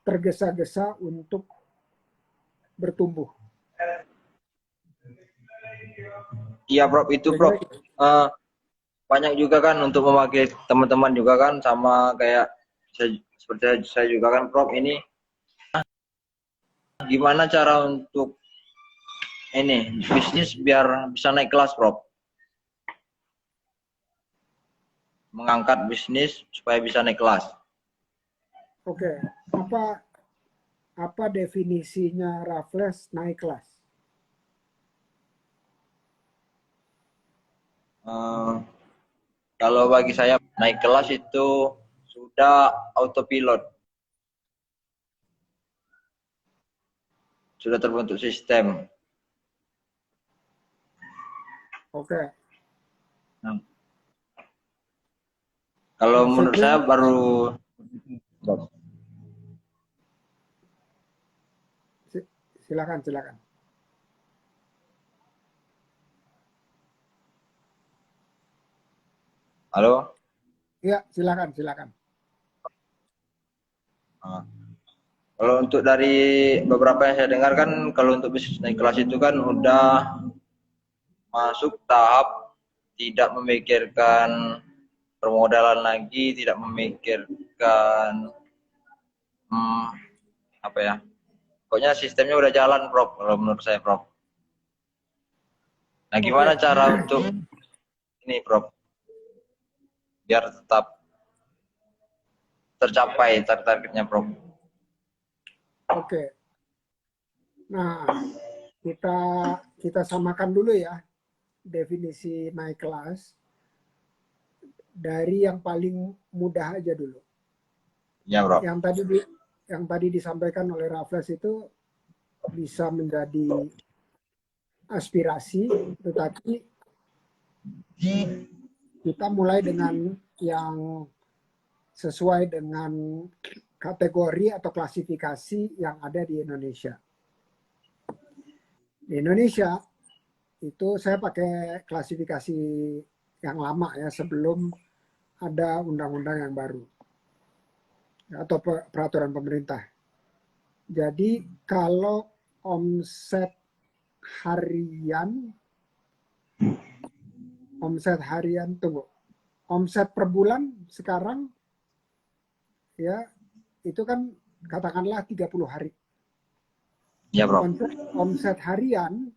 tergesa-gesa untuk bertumbuh. Iya, Prof. Itu, Prof. Banyak juga kan untuk mewakili teman-teman juga kan, sama kayak seperti saya juga kan, Prof. Ini gimana cara untuk ini bisnis biar bisa naik kelas, Prof? Mengangkat bisnis supaya bisa naik kelas. Oke, apa definisinya Raffles naik kelas? Kalau bagi saya naik kelas itu sudah autopilot, sudah terbentuk sistem. Oke. Nah, kalau menurut saya baru silakan. Halo? Iya, silakan. Nah, kalau untuk dari beberapa yang saya dengar kan, kalau untuk bisnis naik kelas itu kan udah masuk tahap tidak memikirkan permodalan lagi, tidak memikirkan apa ya? Pokoknya sistemnya udah jalan, Prof. Kalau menurut saya, Prof. Nah, gimana cara untuk ini, Prof? Biar tetap tercapai targetnya, Prof. Oke. Nah, kita samakan dulu ya definisi naik kelas dari yang paling mudah aja dulu. Ya, Prof. Yang tadi disampaikan oleh Raffles itu bisa menjadi aspirasi, tetapi kita mulai dengan yang sesuai dengan kategori atau klasifikasi yang ada di Indonesia. Di Indonesia itu saya pakai klasifikasi yang lama ya, sebelum ada undang-undang yang baru atau peraturan pemerintah. Jadi kalau omset harian omset per bulan sekarang ya itu kan katakanlah 30 hari. Ya, Prof. Omset harian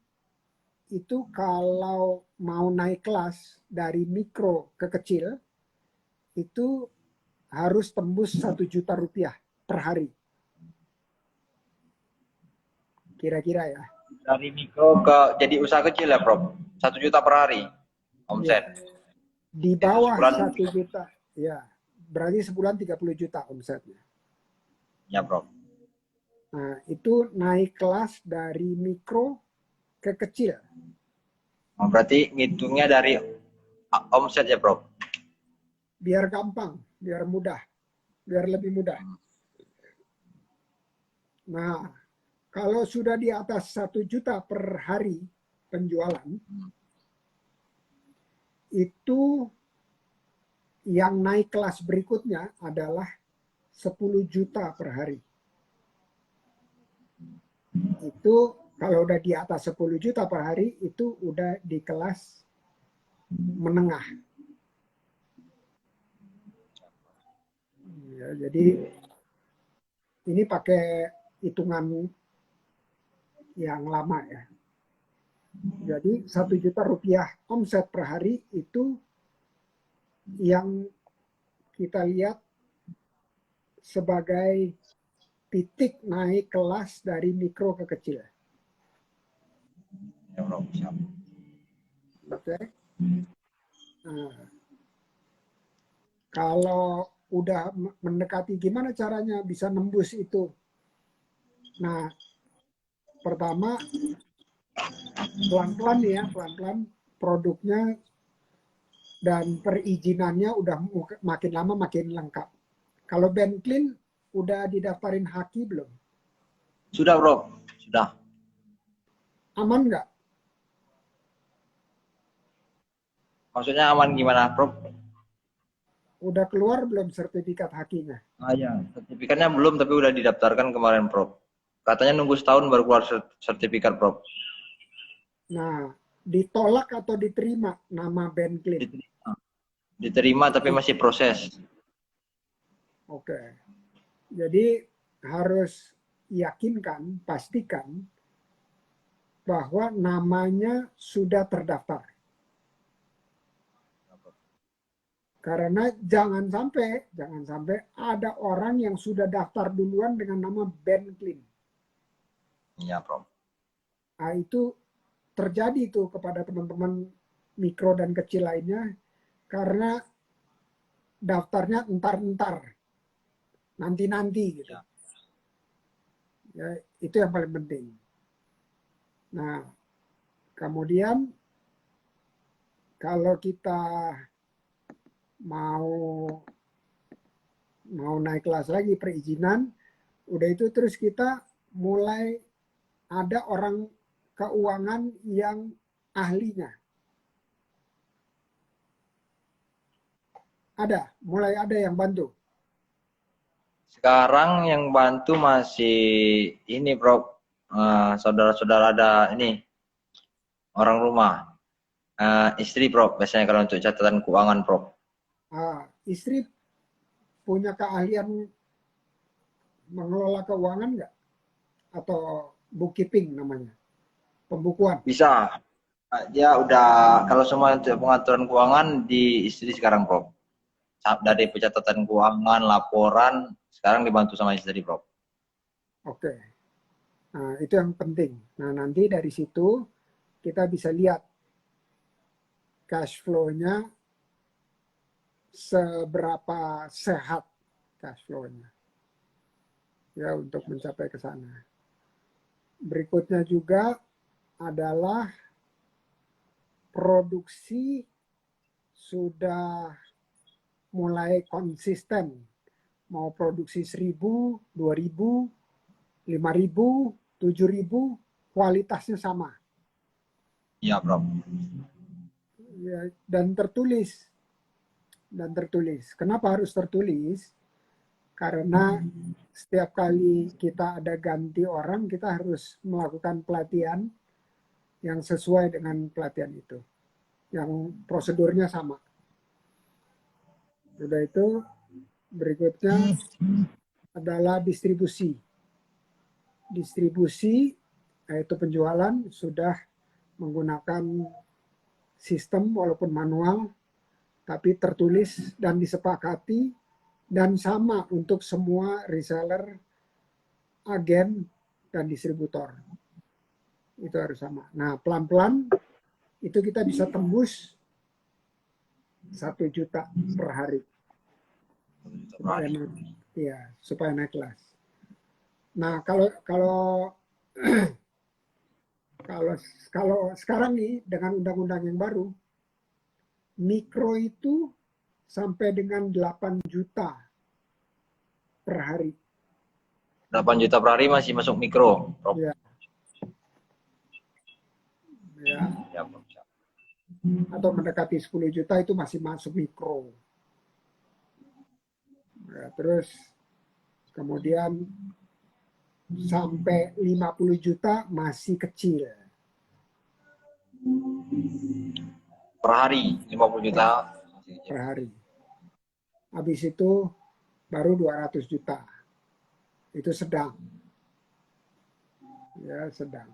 itu kalau mau naik kelas dari mikro ke kecil itu harus tembus 1 juta rupiah per hari. Kira-kira ya. Dari mikro ke jadi usaha kecil ya, Prof. 1 juta per hari omset. Ya. Di bawah 1 juta. Ya, berarti sebulan 30 juta omsetnya. Ya, Prof. Nah, itu naik kelas dari mikro ke kecil. Oh, berarti ngitungnya dari omset ya, Prof? Biar gampang, biar mudah, biar lebih mudah. Nah, kalau sudah di atas 1 juta per hari penjualan, itu yang naik kelas berikutnya adalah 10 juta per hari. Itu Kalau udah di atas 10 juta per hari itu udah di kelas menengah. Ya, jadi ini pakai hitungan yang lama ya. Jadi 1 juta rupiah omset per hari itu yang kita lihat sebagai titik naik kelas dari mikro ke kecil. Ya bro, siap. Oke. Nah, kalau udah mendekati gimana caranya bisa nembus itu? Nah, pertama pelan-pelan ya, pelan-pelan produknya dan perizinannya udah makin lama makin lengkap. Kalau Ben Clean udah didaftarin Haki belum? Sudah bro, sudah. Aman nggak? Maksudnya aman gimana bro? Udah keluar belum sertifikat Hakinya? Ah ya, sertifikatnya belum tapi udah didaftarkan kemarin bro. Katanya nunggu setahun baru keluar sertifikat bro. Nah, ditolak atau diterima nama Ben Clean? Diterima. Diterima tapi masih proses. Oke. Jadi harus yakinkan, pastikan bahwa namanya sudah terdaftar. Karena jangan sampai ada orang yang sudah daftar duluan dengan nama Ben Clean. Iya bro. Nah, itu terjadi tuh kepada teman-teman mikro dan kecil lainnya karena daftarnya entar-entar, nanti-nanti gitu. Ya, itu yang paling penting. Nah, kemudian kalau kita mau naik kelas lagi perizinan, udah itu terus kita mulai ada orang keuangan yang ahlinya. Mulai ada yang bantu. Sekarang yang bantu masih ini bro, saudara-saudara ada ini orang rumah, istri bro. Biasanya kalau untuk catatan keuangan bro. Istri punya keahlian mengelola keuangan nggak? Atau bookkeeping namanya? Pembukuan? Bisa. Dia udah kalau semua untuk pengaturan keuangan di istri sekarang bro. Dari pencatatan keuangan, laporan, sekarang dibantu sama istri bro. Oke. Nah, itu yang penting. Nah, nanti dari situ kita bisa lihat cash flow-nya seberapa sehat cash flow-nya. Ya, untuk mencapai ke sana. Berikutnya juga adalah produksi sudah mulai konsisten. Mau produksi 1.000, 2.000, 5.000, 7.000, kualitasnya sama. Iya bro. Ya, dan tertulis. Kenapa harus tertulis? Karena setiap kali kita ada ganti orang, kita harus melakukan pelatihan yang sesuai dengan pelatihan itu. Yang prosedurnya sama. Sudah itu, berikutnya adalah distribusi. Distribusi, yaitu penjualan, sudah menggunakan sistem walaupun manual, tapi tertulis dan disepakati dan sama untuk semua reseller, agen, dan distributor. Itu harus sama. Nah, pelan-pelan itu kita bisa tembus 1 juta per hari. Supaya naik kelas. Nah, kalau sekarang nih dengan undang-undang yang baru, mikro itu sampai dengan 8 juta per hari. 8 juta per hari masih masuk mikro. Ya. Ya. Ya, bro. Atau mendekati 10 juta itu masih masuk mikro. Ya, terus kemudian sampai 50 juta masih kecil Per hari 50 juta. per hari. Habis itu baru 200 juta. Itu sedang. Ya, sedang.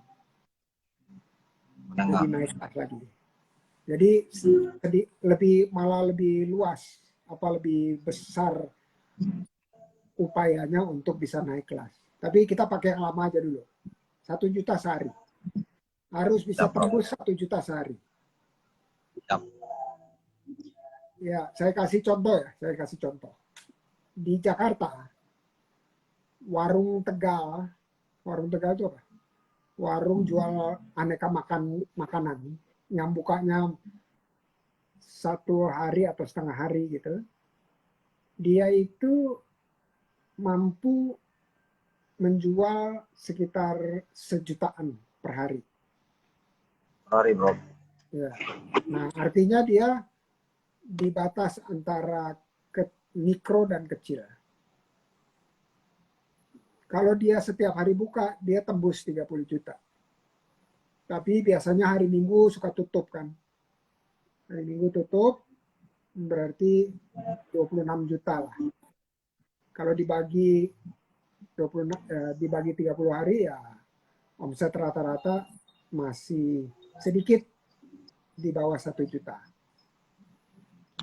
Jadi Menengah. naik kelas lagi. Jadi malah lebih luas, lebih besar upayanya untuk bisa naik kelas. Tapi kita pakai yang lama aja dulu. 1 juta sehari. Harus bisa Siap, Prof. tembus 1 juta sehari. Siap. Ya, saya kasih contoh. Di Jakarta, warung Tegal itu apa? Warung jual aneka makanan yang bukanya 1 hari atau setengah hari gitu. Dia itu mampu menjual sekitar 1 jutaan per hari. Per hari, Bro. Ya. Nah, artinya dia di batas antara mikro dan kecil. Kalau dia setiap hari buka, dia tembus 30 juta. Tapi biasanya hari Minggu suka tutup kan. Hari Minggu tutup, berarti 26 juta lah. Kalau dibagi 30 hari ya omset rata-rata masih sedikit di bawah 1 juta.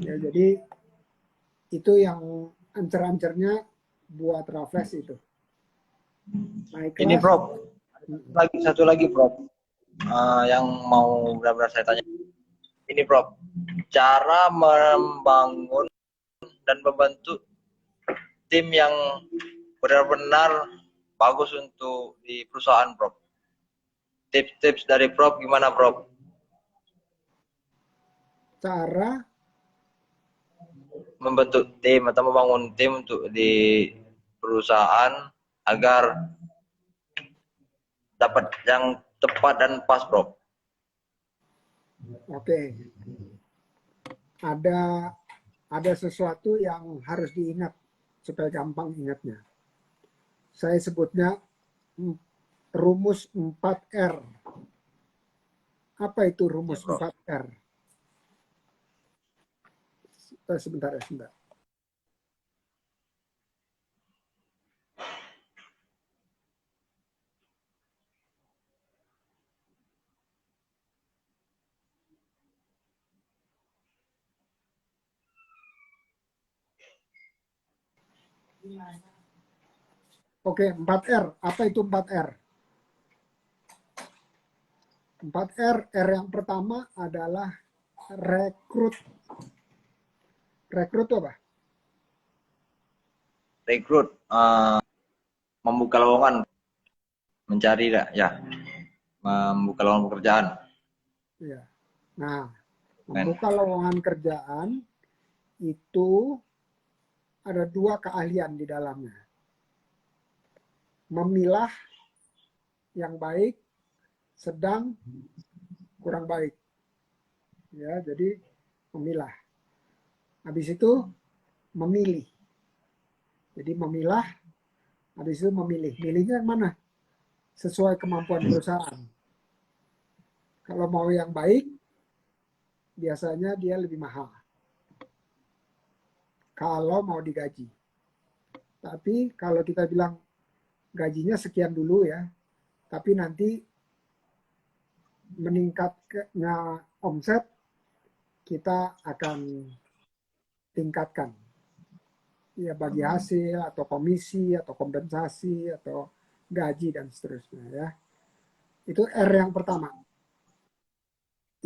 Ya, jadi itu yang ancer-ancernya buat Raffles itu. Naik Ini, kelas. Prof. Satu lagi, Prof. Yang mau benar-benar saya tanya. Ini, Prof. Cara membangun dan membentuk tim yang benar-benar bagus untuk di perusahaan, Prof. Tips-tips dari Prof gimana, Prof? Cara Membentuk tim atau membangun tim untuk di perusahaan agar dapat yang tepat dan pas, Prof. Oke. Ada sesuatu yang harus diingat supaya gampang ingatnya. Saya sebutnya rumus 4R. Apa itu rumus Ya, 4R? Sebentar. Oke, 4R. Apa itu 4R? 4R, R yang pertama adalah rekrut. Rekrut itu apa? Rekrut, membuka lowongan, mencari ya, membuka lowongan pekerjaan. Ya. Nah, membuka lowongan kerjaan itu ada 2 keahlian di dalamnya. Memilah yang baik, sedang, kurang baik. Ya, jadi memilah. Habis itu memilih. Jadi memilah, habis itu memilih. Milihnya yang mana? Sesuai kemampuan perusahaan. Kalau mau yang baik, biasanya dia lebih mahal. Kalau mau digaji. Tapi kalau kita bilang gajinya sekian dulu ya, tapi nanti meningkatnya omset, kita akan tingkatkan. Ya bagi hasil atau komisi atau kompensasi atau gaji dan seterusnya ya. Itu R yang pertama.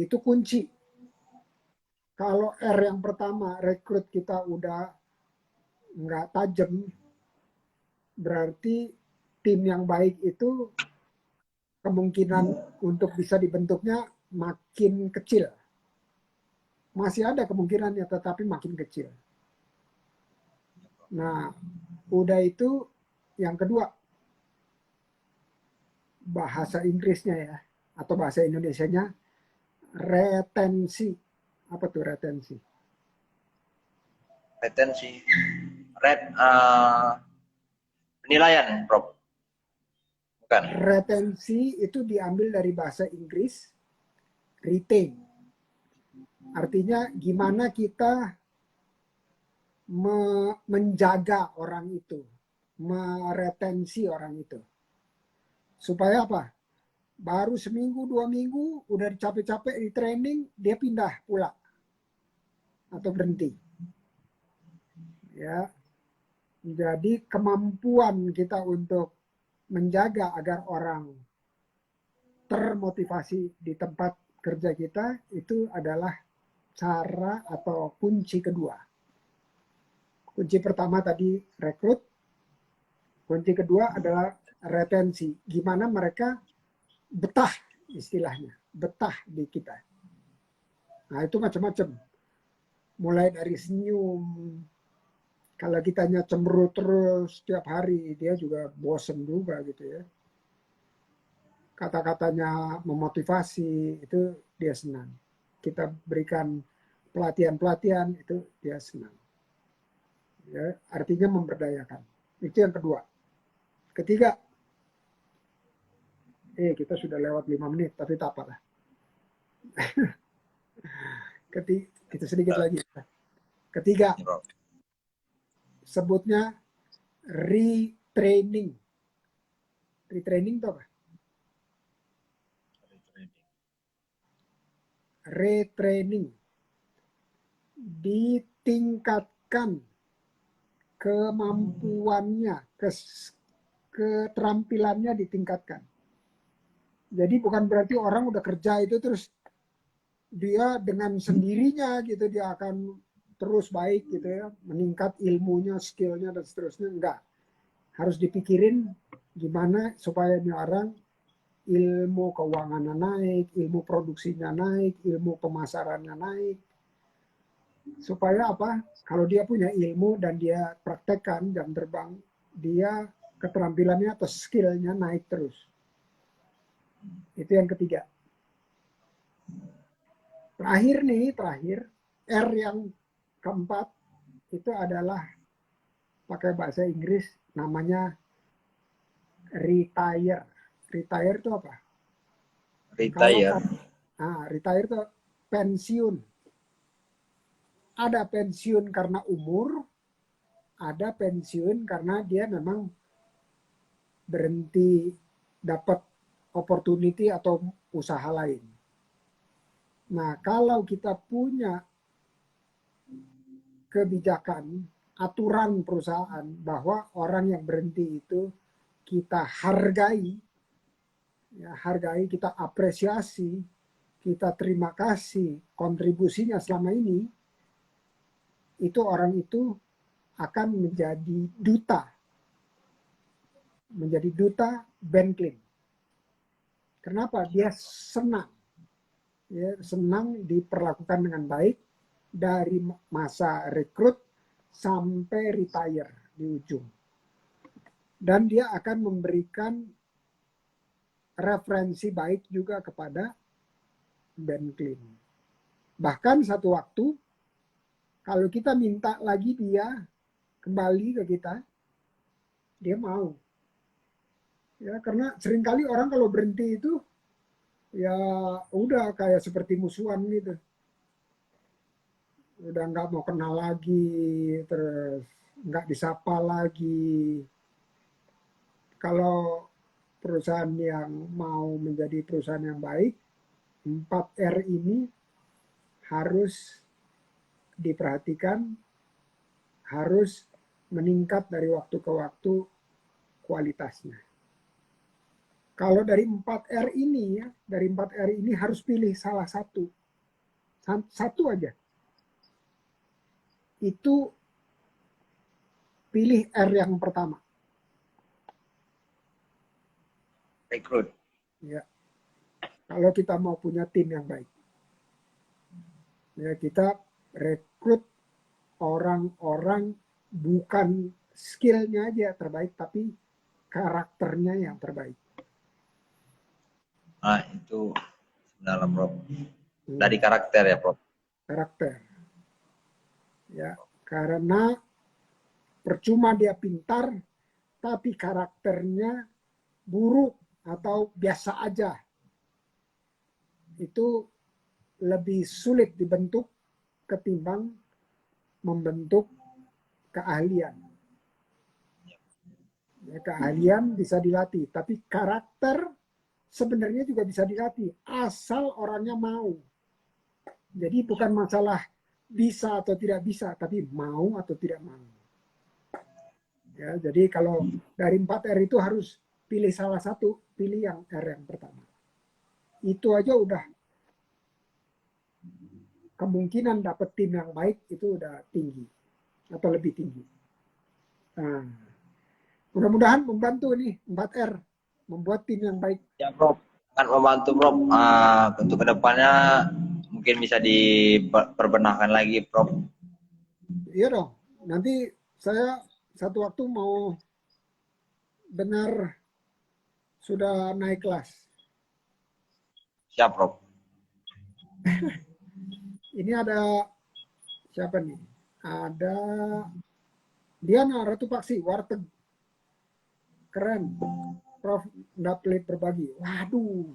Itu kunci. Kalau R yang pertama rekrut kita udah nggak tajam, berarti tim yang baik itu kemungkinan untuk bisa dibentuknya makin kecil. Masih ada kemungkinannya, tetapi makin kecil. Nah, udah itu yang kedua, bahasa Inggrisnya ya, atau bahasa Indonesianya, retensi. Apa tuh retensi? Retensi, penilaian, Prof. Bukan. Retensi itu diambil dari bahasa Inggris retain. Artinya gimana kita menjaga orang itu, meretensi orang itu. Supaya apa? Baru seminggu, 2 minggu, udah capek-capek di training, dia pindah pulang atau berhenti. Ya, jadi kemampuan kita untuk menjaga agar orang termotivasi di tempat kerja kita itu adalah cara atau kunci kedua. Kunci pertama tadi rekrut, kunci kedua adalah retensi. Gimana mereka betah, istilahnya, betah di kita. Nah itu macam-macam. Mulai dari senyum, kalau kitanya cemberut terus setiap hari, dia juga bosen juga gitu ya. Kata-katanya memotivasi, itu dia senang. Kita berikan pelatihan-pelatihan, itu dia senang. Ya, artinya memberdayakan. Itu yang kedua. Ketiga, kita sudah lewat 5 menit, tapi tak apa lah. Kita sedikit lagi. Ketiga, sebutnya retraining. Retraining itu apa? Retraining. Ditingkatkan kemampuannya, keterampilannya ditingkatkan. Jadi bukan berarti orang udah kerja itu terus dia dengan sendirinya gitu dia akan terus baik gitu ya, meningkat ilmunya, skillnya dan seterusnya. Enggak. Harus dipikirin gimana supaya ini orang ilmu keuangannya naik, ilmu produksinya naik, ilmu pemasarannya naik. Supaya apa? Kalau dia punya ilmu dan dia praktekkan jam terbang, dia keterampilannya atau skillnya naik terus. Itu yang ketiga. Terakhir, R yang keempat itu adalah pakai bahasa Inggris namanya retire. Retire itu apa? Retire. Retire itu pensiun. Ada pensiun karena umur, ada pensiun karena dia memang berhenti dapat opportunity atau usaha lain. Nah, kalau kita punya kebijakan, aturan perusahaan bahwa orang yang berhenti itu kita hargai, ya, kita apresiasi, kita terima kasih kontribusinya selama ini, itu orang itu akan menjadi duta BenClean. Kenapa? Dia senang, ya, senang diperlakukan dengan baik dari masa rekrut sampai retire di ujung. Dan dia akan memberikan referensi baik juga kepada BenClean. Bahkan satu waktu kalau kita minta lagi dia kembali ke kita, dia mau. Ya, karena seringkali orang kalau berhenti itu ya udah kayak seperti musuhan gitu. Udah nggak mau kenal lagi, terus nggak disapa lagi. Kalau perusahaan yang mau menjadi perusahaan yang baik, 4R ini harus diperhatikan, harus meningkat dari waktu ke waktu kualitasnya. Kalau dari 4R ini, dari 4R ini harus pilih salah satu. Satu aja. Itu pilih R yang pertama. Rekrut. Ya. Kalau kita mau punya tim yang baik. Ya, kita rekrut orang-orang bukan skillnya aja terbaik, tapi karakternya yang terbaik. Nah, itu sebenarnya, Prof. Dari karakter ya, Prof. Karakter. Ya, karena percuma dia pintar, tapi karakternya buruk, atau biasa aja itu lebih sulit dibentuk ketimbang membentuk keahlian. Ya, keahlian bisa dilatih, tapi karakter sebenarnya juga bisa dilatih asal orangnya mau. Jadi bukan masalah bisa atau tidak bisa, tapi mau atau tidak mau. Ya, jadi kalau dari 4 R itu harus pilih salah satu, pilih yang R yang pertama. Itu aja udah kemungkinan dapet tim yang baik itu udah tinggi atau lebih tinggi. Nah, mudah-mudahan membantu nih 4R membuat tim yang baik. Ya, Prof. Akan membantu, Prof. Untuk kedepannya mungkin bisa diperbenahkan lagi, Prof. Iya dong. Nanti saya satu waktu mau benar sudah naik kelas. Siap, Prof. Ini ada siapa nih? Ada Diana Ratu Paksi, Warteg. Keren. Prof nggak pelit berbagi. Waduh.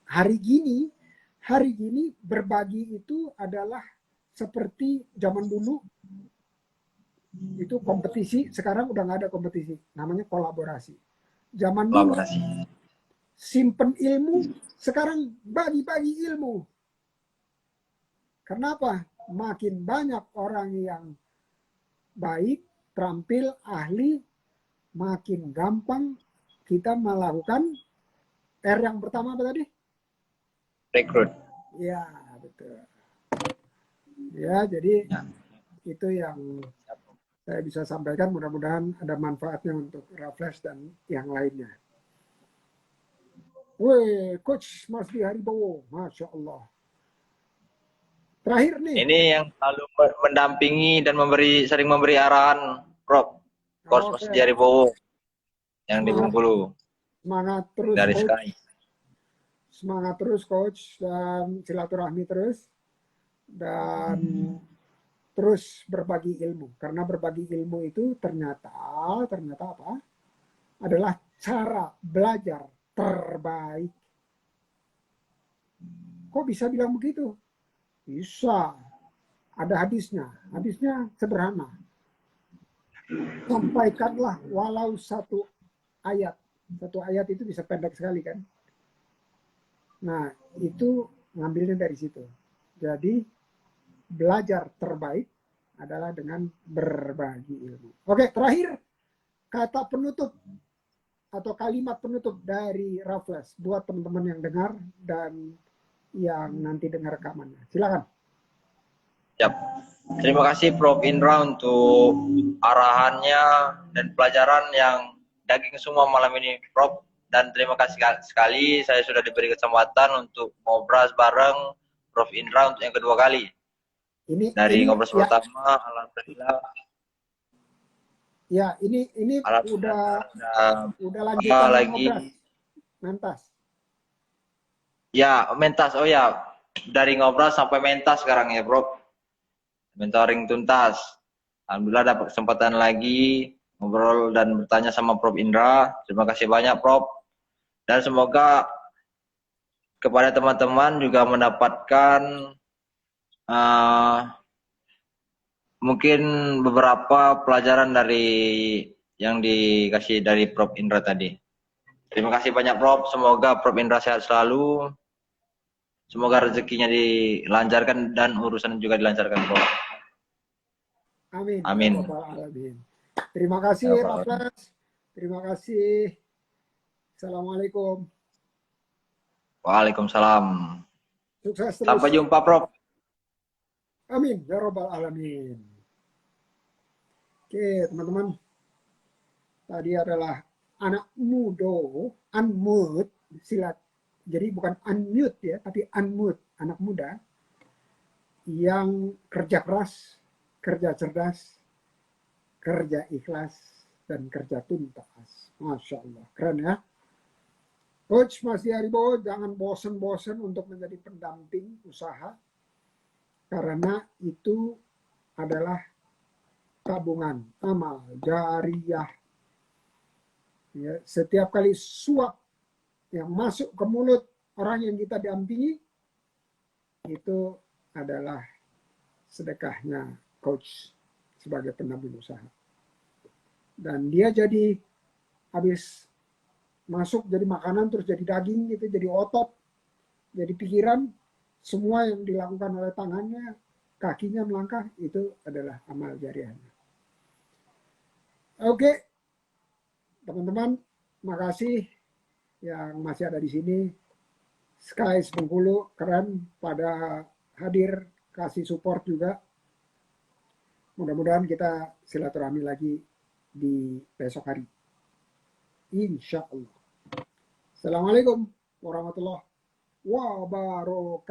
Hari gini berbagi itu adalah seperti zaman dulu itu kompetisi, sekarang udah nggak ada kompetisi. Namanya kolaborasi. Zaman dulu Kolaborasi. simpen ilmu, sekarang bagi-bagi ilmu. Kenapa? Makin banyak orang yang baik, terampil, ahli, makin gampang kita melakukan R yang pertama apa tadi? Rekrut. Ya, betul. Ya, jadi Ya. itu yang saya bisa sampaikan. Mudah-mudahan ada manfaatnya untuk Raffles dan yang lainnya. Woi, Coach Masdi Haribowo, Masya Allah. Terakhir nih. Ini yang selalu mendampingi dan sering memberi arahan, Prof. Coach Mas Jaribowo yang di Bengkulu. Semangat terus, dari Coach. Sky. Semangat terus, Coach, dan silaturahmi terus. Dan terus berbagi ilmu. Karena berbagi ilmu itu ternyata apa? Adalah cara belajar terbaik. Kok bisa bilang begitu? Bisa. Ada hadisnya. Hadisnya sederhana. Sampaikanlah walau satu ayat. Satu ayat itu bisa pendek sekali kan. Nah, itu ngambilnya dari situ. Jadi, belajar terbaik adalah dengan berbagi ilmu. Oke, terakhir kata penutup atau kalimat penutup dari Raffles buat teman-teman yang dengar dan yang nanti dengar rekamannya. Silakan. Siap. Terima kasih Prof Indra untuk arahannya dan pelajaran yang daging semua malam ini, Prof. Dan terima kasih sekali saya sudah diberi kesempatan untuk ngobrol bareng Prof Indra untuk yang kedua kali. Dari ngobrol ya, pertama, alhamdulillah. Ya, ini udah lanjutan lagi. Mentas. Ya, mentas. Oh ya, dari ngobrol sampai mentas sekarang ya, Bro. Mentoring tuntas. Alhamdulillah dapat kesempatan lagi ngobrol dan bertanya sama Prof Indra. Terima kasih banyak, Prof. Dan semoga kepada teman-teman juga mendapatkan mungkin beberapa pelajaran dari yang dikasih dari Prof Indra tadi. Terima kasih banyak, Prof. Semoga Prof Indra sehat selalu. Semoga rezekinya dilancarkan dan urusan juga dilancarkan, Prof. Amin. Amin. Terima kasih, Raffles. Terima kasih. Assalamualaikum. Waalaikumsalam. Sukses terus. Sampai jumpa, Prof. Amin. Ya Rabbal Alamin. Oke, teman-teman. Tadi adalah anak muda, unmute, silat. Jadi bukan unmute ya, tapi unmute, anak muda yang kerja keras, kerja cerdas, kerja ikhlas, dan kerja tuntas. Masya Allah, keren ya. Coach Mas Haribowo, jangan bosen-bosen untuk menjadi pendamping usaha, karena itu adalah tabungan amal jariyah. Ya, setiap kali suap yang masuk ke mulut orang yang kita dampingi itu adalah sedekahnya coach sebagai pendamping usaha. Dan dia jadi habis masuk jadi makanan terus jadi daging gitu, jadi otot, jadi pikiran, semua yang dilakukan oleh tangannya, kakinya melangkah, itu adalah amal jariahnya. Oke, teman-teman, makasih yang masih ada di sini. Sky Bengkulu keren pada hadir, kasih support juga. Mudah-mudahan kita silaturahmi lagi di besok hari. Insya Allah. Assalamualaikum warahmatullahi wabarakatuh.